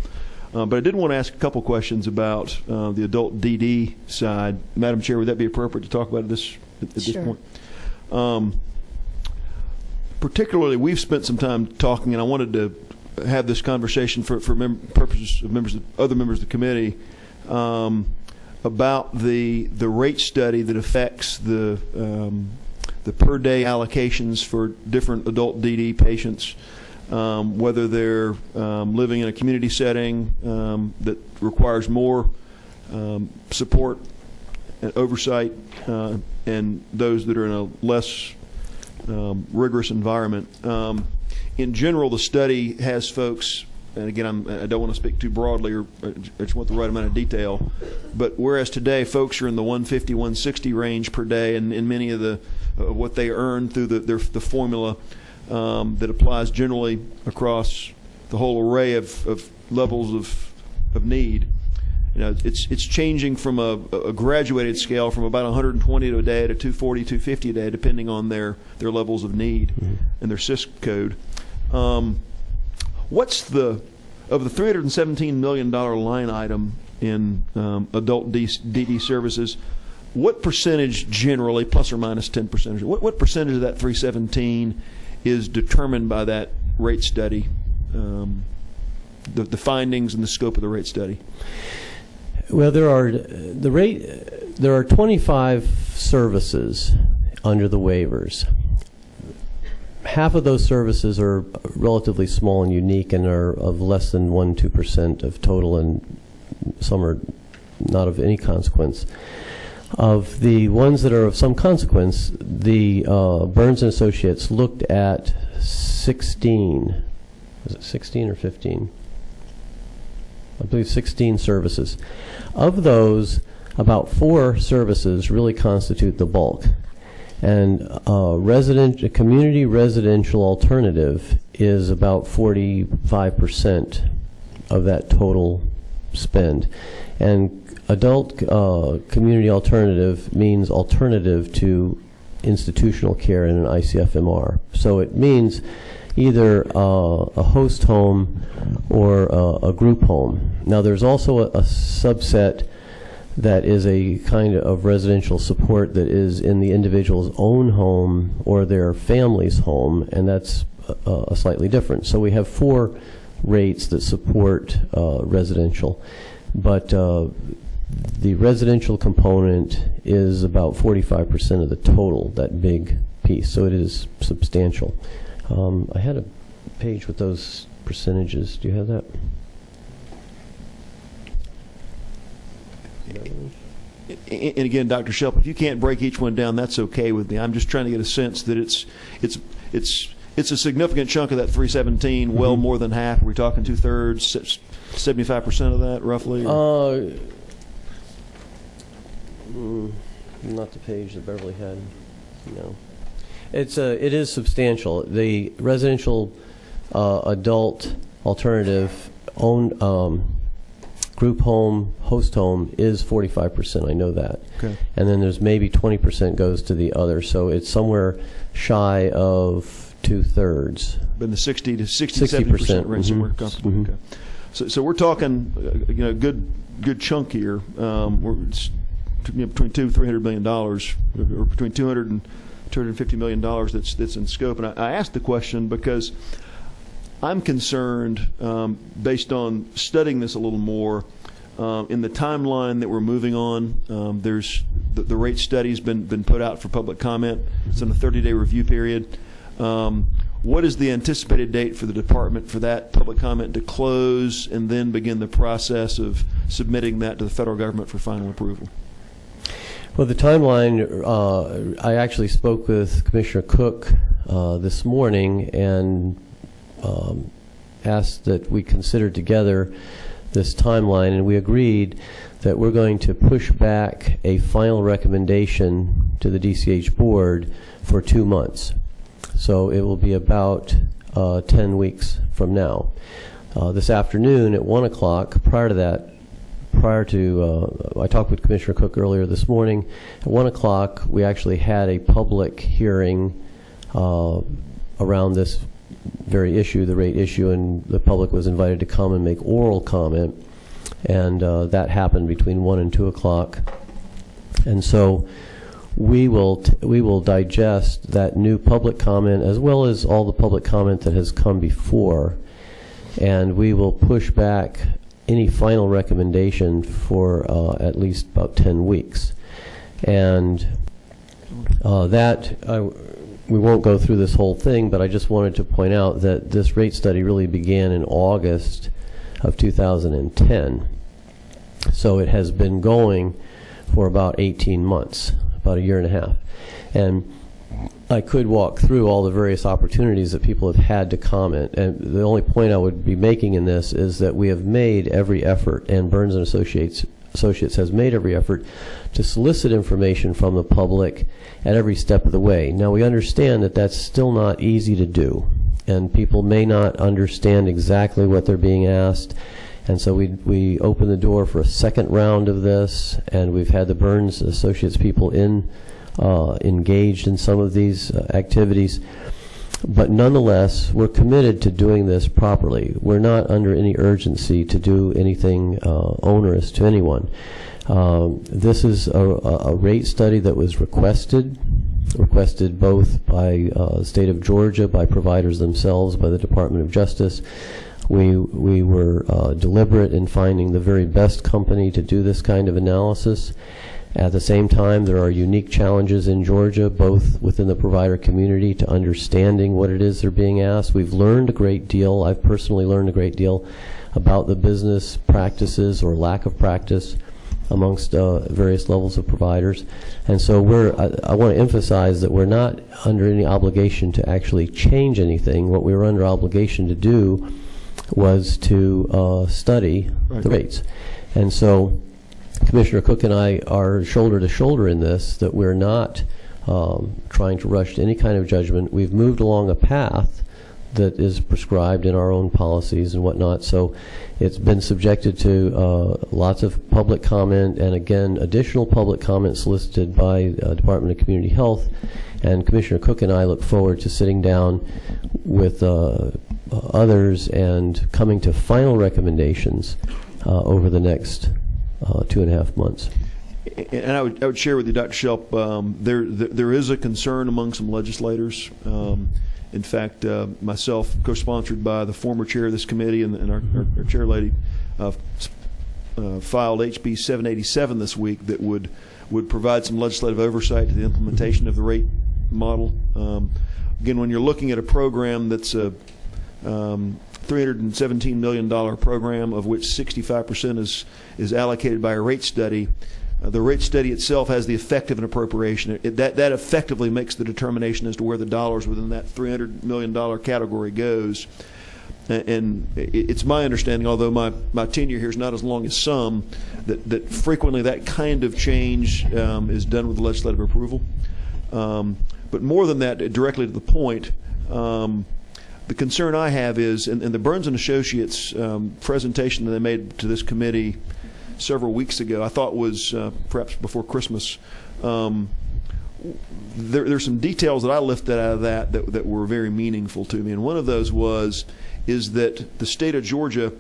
But I did want to ask a couple questions about the adult DD side. Madam Chair, would that be appropriate to talk about at this point? Particularly, we've spent some time talking, and I wanted to have this conversation for purposes of other members of the committee about the rate study that affects the per day allocations for different adult DD patients. Whether they're living in a community setting that requires more support and oversight, and those that are in a less rigorous environment. In general, the study has folks, and again, I don't want to speak too broadly, or I just want the right amount of detail, but whereas today folks are in the 150, 160 range per day, and in many of the what they earn through the formula that applies generally across the whole array of levels of need. It's changing from a graduated scale from about 120 a day to 240, 250 a day, depending on their levels of need and their CISC code. What's of the $317 million line item in adult DD services? What percentage generally, plus or minus 10%? What percentage of that 317 is determined by that rate study, the findings and the scope of the rate study?
Well, there are the there are 25 services under the waivers. Half of those services are relatively small and unique and are of less than 1-2% of total, and some are not of any consequence. Of the ones that are of some consequence, the Burns & Associates looked at 16, was it 16 or 15? I believe 16 services. Of those, about 4 services really constitute the bulk. And a community residential alternative is about 45% of that total spend. And adult community alternative means alternative to institutional care in an ICFMR. So it means either a host home or a group home. Now there's also a subset that is a kind of residential support that is in the individual's own home or their family's home, and that's slightly different. So we have 4 rates that support residential, but the residential component is about 45% of the total, that big piece, so it is substantial. I had a page with those percentages. Do you have that?
And again, Dr. Shelp, if you can't break each one down, that's okay with me. I'm just trying to get a sense that it's a significant chunk of that 317, well more than half. Are we talking 2/3, 75% of that, roughly?
Not the page that Beverly had. No. It is substantial. The residential adult alternative owned group home, host home is 45%. I know that.
Okay.
And then there's maybe 20% goes to the other. So it's somewhere shy of 2/3.
But in the 60 to 70% range, somewhere comfortably. Okay. So we're talking, a good chunk here. It's between $200-300 million, or between $200 and $250 million that's in scope. And I asked the question because I'm concerned, based on studying this a little more, in the timeline that we're moving on. There's the rate study's been put out for public comment. It's on a 30-day review period. What is the anticipated date for the department for that public comment to close and then begin the process of submitting that to the federal government for final approval?
Well, the timeline, I actually spoke with Commissioner Cook this morning and asked that we consider together this timeline, and we agreed that we're going to push back a final recommendation to the DCH board for 2 months. So it will be about 10 weeks from now. This afternoon at 1 o'clock, I talked with Commissioner Cook earlier this morning. At 1 o'clock, we actually had a public hearing around this very issue, the rate issue, and the public was invited to come and make oral comment. And that happened between 1 and 2 o'clock. And so we will digest that new public comment as well as all the public comment that has come before, and we will push back any final recommendation for at least about 10 weeks. And we won't go through this whole thing, but I just wanted to point out that this rate study really began in August of 2010. So it has been going for about 18 months, about 1.5 years. And I could walk through all the various opportunities that people have had to comment. And the only point I would be making in this is that we have made every effort, and Burns & Associates has made every effort to solicit information from the public at every step of the way. Now, we understand that that's still not easy to do, and people may not understand exactly what they're being asked. And so we opened the door for a second round of this, and we've had the Burns Associates people engaged in some of these activities. But nonetheless, we're committed to doing this properly. We're not under any urgency to do anything onerous to anyone. This is a rate study that was requested both by the state of Georgia, by providers themselves, by the Department of Justice. We were deliberate in finding the very best company to do this kind of analysis, At the same time, there are unique challenges in Georgia, both within the provider community to understanding what it is they're being asked. We've learned a great deal. I've personally learned a great deal about the business practices or lack of practice amongst various levels of providers. And so I want to emphasize that we're not under any obligation to actually change anything. What we were under obligation to do was to study the rates. And so Commissioner Cook and I are shoulder to shoulder in this, that we're not trying to rush to any kind of judgment. We've moved along a path that is prescribed in our own policies and whatnot. So it's been subjected to lots of public comment, and again, additional public comment solicited by Department of Community Health. And Commissioner Cook and I look forward to sitting down with others and coming to final recommendations over the next 2.5 months.
And I would share with you, Dr. Shelp, there is a concern among some legislators. In fact, myself, co-sponsored by the former chair of this committee and our chair lady, filed HB 787 this week that would provide some legislative oversight to the implementation of the rate model. Again, when you're looking at a program that's a $317 million program, of which 65% is allocated by a rate study, the rate study itself has the effect of an appropriation. That effectively makes the determination as to where the dollars within that $300 million category goes. And it's my understanding, although my tenure here is not as long as some, that frequently that kind of change is done with legislative approval. But more than that, directly to the point, the concern I have is, and the Burns and Associates presentation that they made to this committee several weeks ago, I thought was perhaps before Christmas. There's some details that I lifted out of that were very meaningful to me, and one of those is that the state of Georgia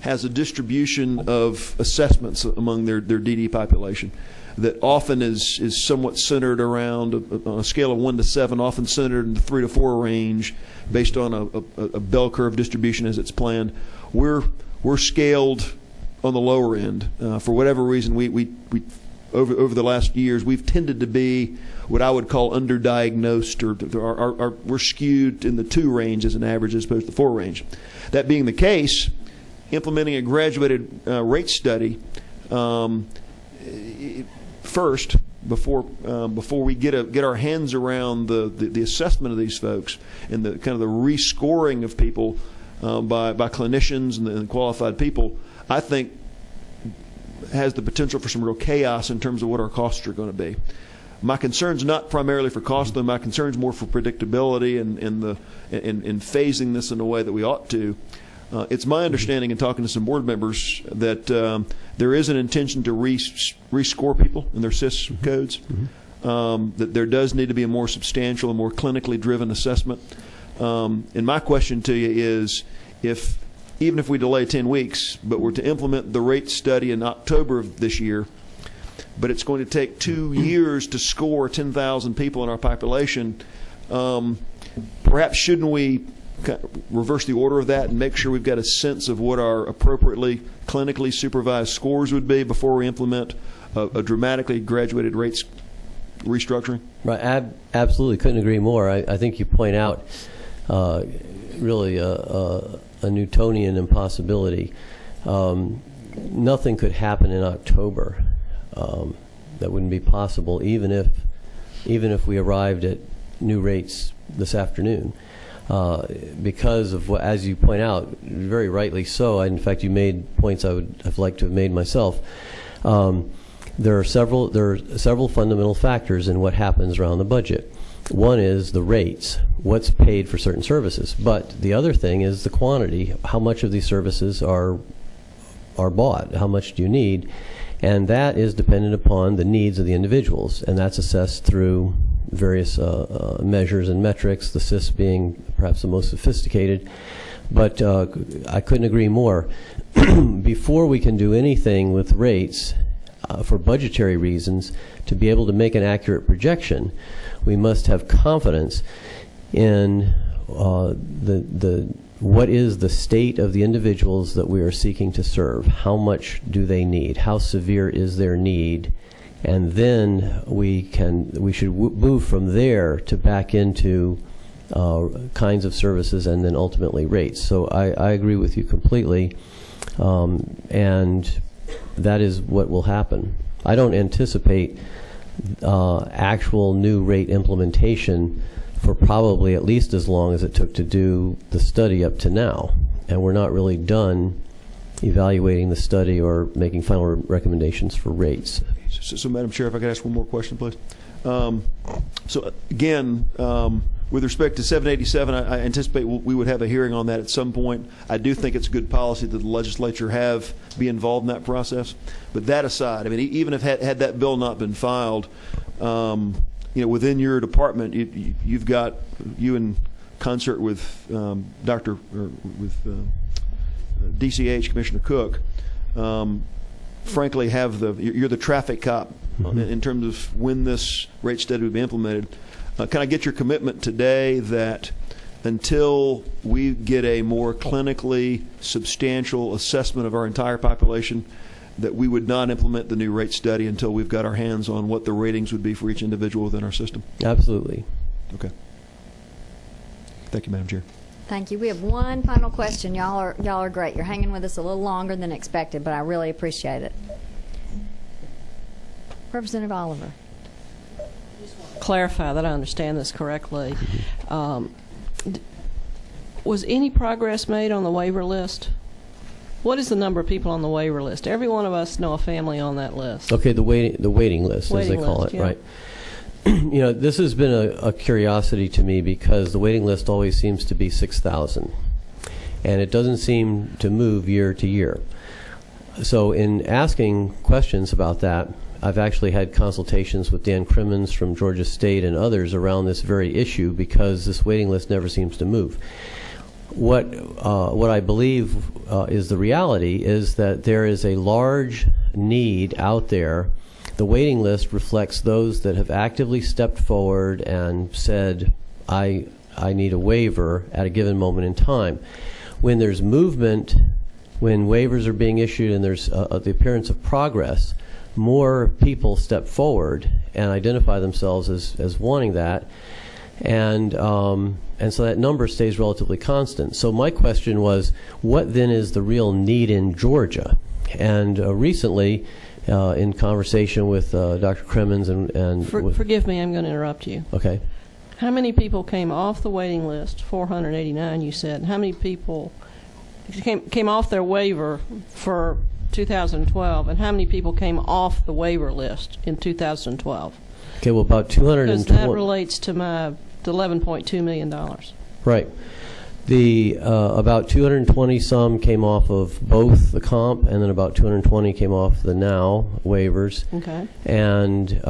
has a distribution of assessments among their DD population that often is somewhat centered around, on a scale of 1 to 7, often centered in the 3 to 4 range, based on a bell curve distribution as it's planned. We're scaled on the lower end. For whatever reason, we over the last years, we've tended to be what I would call underdiagnosed, or we're skewed in the 2 range as an average as opposed to 4 range. That being the case, implementing a graduated rate study first, before we get our hands around the assessment of these folks and the kind of the rescoring of people by clinicians and qualified people, I think has the potential for some real chaos in terms of what our costs are going to be. My concern's not primarily for cost, though. My concern's more for predictability and phasing this in a way that we ought to. It's my understanding, in talking to some board members, that there is an intention to rescore people in their SIS codes. That there does need to be a more substantial and more clinically driven assessment. And my question to you is, even if we delay 10 weeks, but we're to implement the rate study in October of this year, but it's going to take 2 years to score 10,000 people in our population, perhaps shouldn't we reverse the order of that and make sure we've got a sense of what our appropriately clinically supervised scores would be before we implement a dramatically graduated rates restructuring?
Right, absolutely, couldn't agree more. I think you point out really a Newtonian impossibility. Nothing could happen in October that wouldn't be possible, even if we arrived at new rates this afternoon. Because of what, as you point out, very rightly so. In fact, you made points I would have liked to have made myself. There are several fundamental factors in what happens around the budget. One is the rates, what's paid for certain services. But the other thing is the quantity. How much of these services are bought? How much do you need? And that is dependent upon the needs of the individuals, and that's assessed through various measures and metrics, the SIS being perhaps the most sophisticated. But I couldn't agree more. Before we can do anything with rates, for budgetary reasons, to be able to make an accurate projection, we must have confidence in the what is the state of the individuals that we are seeking to serve? How much do they need? How severe is their need? And then we should move from there to back into kinds of services and then ultimately rates. So I agree with you completely, and that is what will happen. I don't anticipate actual new rate implementation for probably at least as long as it took to do the study up to now. And we're not really done evaluating the study or making final recommendations for rates.
So, Madam Chair, if I could ask one more question, please. So, again, with respect to 787, I anticipate we would have a hearing on that at some point. I do think it's good policy that the legislature be involved in that process. But that aside, I mean, even if had that bill not been filed, within your department, you've got, you in concert with DCH, Commissioner Cook, frankly, you're the traffic cop in terms of when this rate study would be implemented. Can I get your commitment today that until we get a more clinically substantial assessment of our entire population, that we would not implement the new rate study until we've got our hands on what the ratings would be for each individual within our system?
Absolutely.
Okay. Thank you, Madam Chair.
Thank you. We have one final question. Y'all are great. You're hanging with us a little longer than expected, but I really appreciate it. Representative Oliver.
Clarify that I understand this correctly. Was any progress made on the waiver list? What is the number of people on the waiver list? Every one of us know a family on that list.
Okay, the waiting list, as they call it,
yeah.
right? This has been a curiosity to me because the waiting list always seems to be 6,000, and it doesn't seem to move year to year. So in asking questions about that, I've actually had consultations with Dan Crimmins from Georgia State and others around this very issue because this waiting list never seems to move. What I believe is the reality is that there is a large need out there. The waiting list reflects those that have actively stepped forward and said, I need a waiver at a given moment in time. When there's movement, when waivers are being issued and there's the appearance of progress, more people step forward and identify themselves as wanting that. And so that number stays relatively constant. So my question was, what then is the real need in Georgia? And recently, in conversation with Dr. Crimmins
forgive me, I'm going to interrupt you.
Okay.
How many people came off the waiting list? 489, you said. How many people came off their waiver for 2012, and how many people came off the waiver list in 2012?
Okay, well, about 220.
Because that relates to my $11.2 million.
Right. The about 220 some came off of both the comp, and then about 220 came off the now waivers.
Okay.
And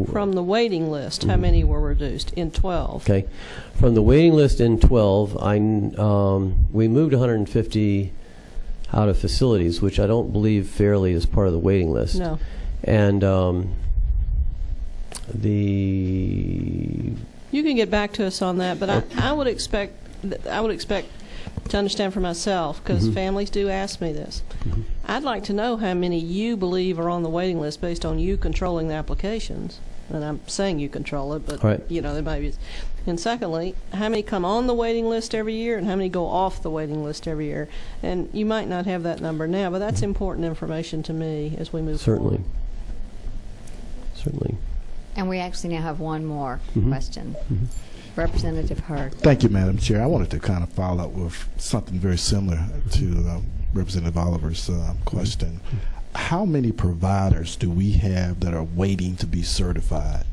from the waiting list, how many were reduced in 12?
Okay. From the waiting list in 12, we moved 150 out of facilities, which I don't believe fairly is part of the waiting list.
No.
And
you can get back to us on that, but I would expect to understand for myself, because families do ask me this. I'd like to know how many you believe are on the waiting list based on you controlling the applications. And I'm saying you control it, but
right.
There might be. And secondly, how many come on the waiting list every year, and how many go off the waiting list every year? And you might not have that number now, but that's important information to me as we move forward.
Certainly.
And we actually now have one more question. Representative Hurd.
Thank you, Madam Chair. I wanted to kind of follow up with something very similar to Representative Oliver's question. How many providers do we have that are waiting to be certified?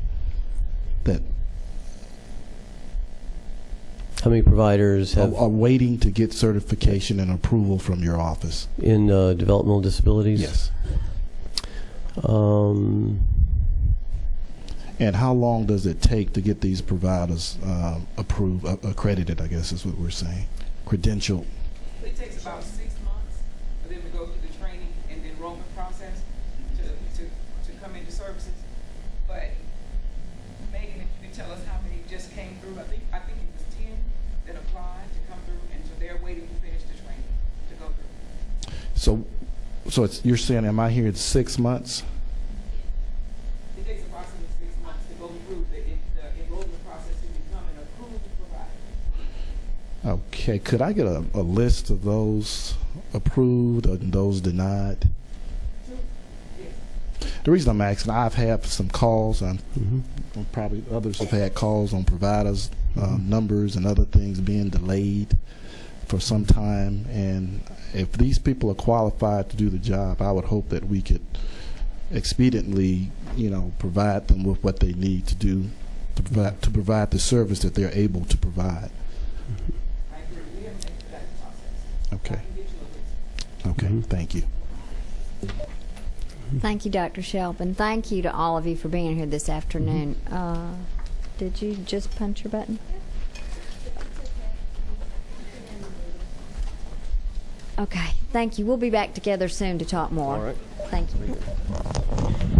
How many providers
are waiting to get certification and approval from your office?
In developmental disabilities?
Yes. And how long does it take to get these providers approved, accredited, I guess is what we're saying, credentialed?
It takes about 6 months for them to go through the training and the enrollment process to come into services. But Megan, if you can tell us how many just came through, I think it was 10 that applied to come through, and so they're waiting
So you're saying, am I here at 6 months?
It takes approximately 6 months to go through the enrollment process to become an approved provider.
Okay, could I get a list of those approved and those denied? The reason I'm asking, I've had some calls, and probably others have had calls on providers' numbers and other things being delayed for some time. And if these people are qualified to do the job, I would hope that we could expediently, provide them with what they need to do to provide the service that they're able to provide.
I agree. We have an expedited process.
Okay.
I can get you a list.
Okay. Thank you.
Thank you, Dr. Shelvin. Thank you to all of you for being here this afternoon. Did you just punch your button? Okay. Thank you. We'll be back together soon to talk more.
All right.
Thank you.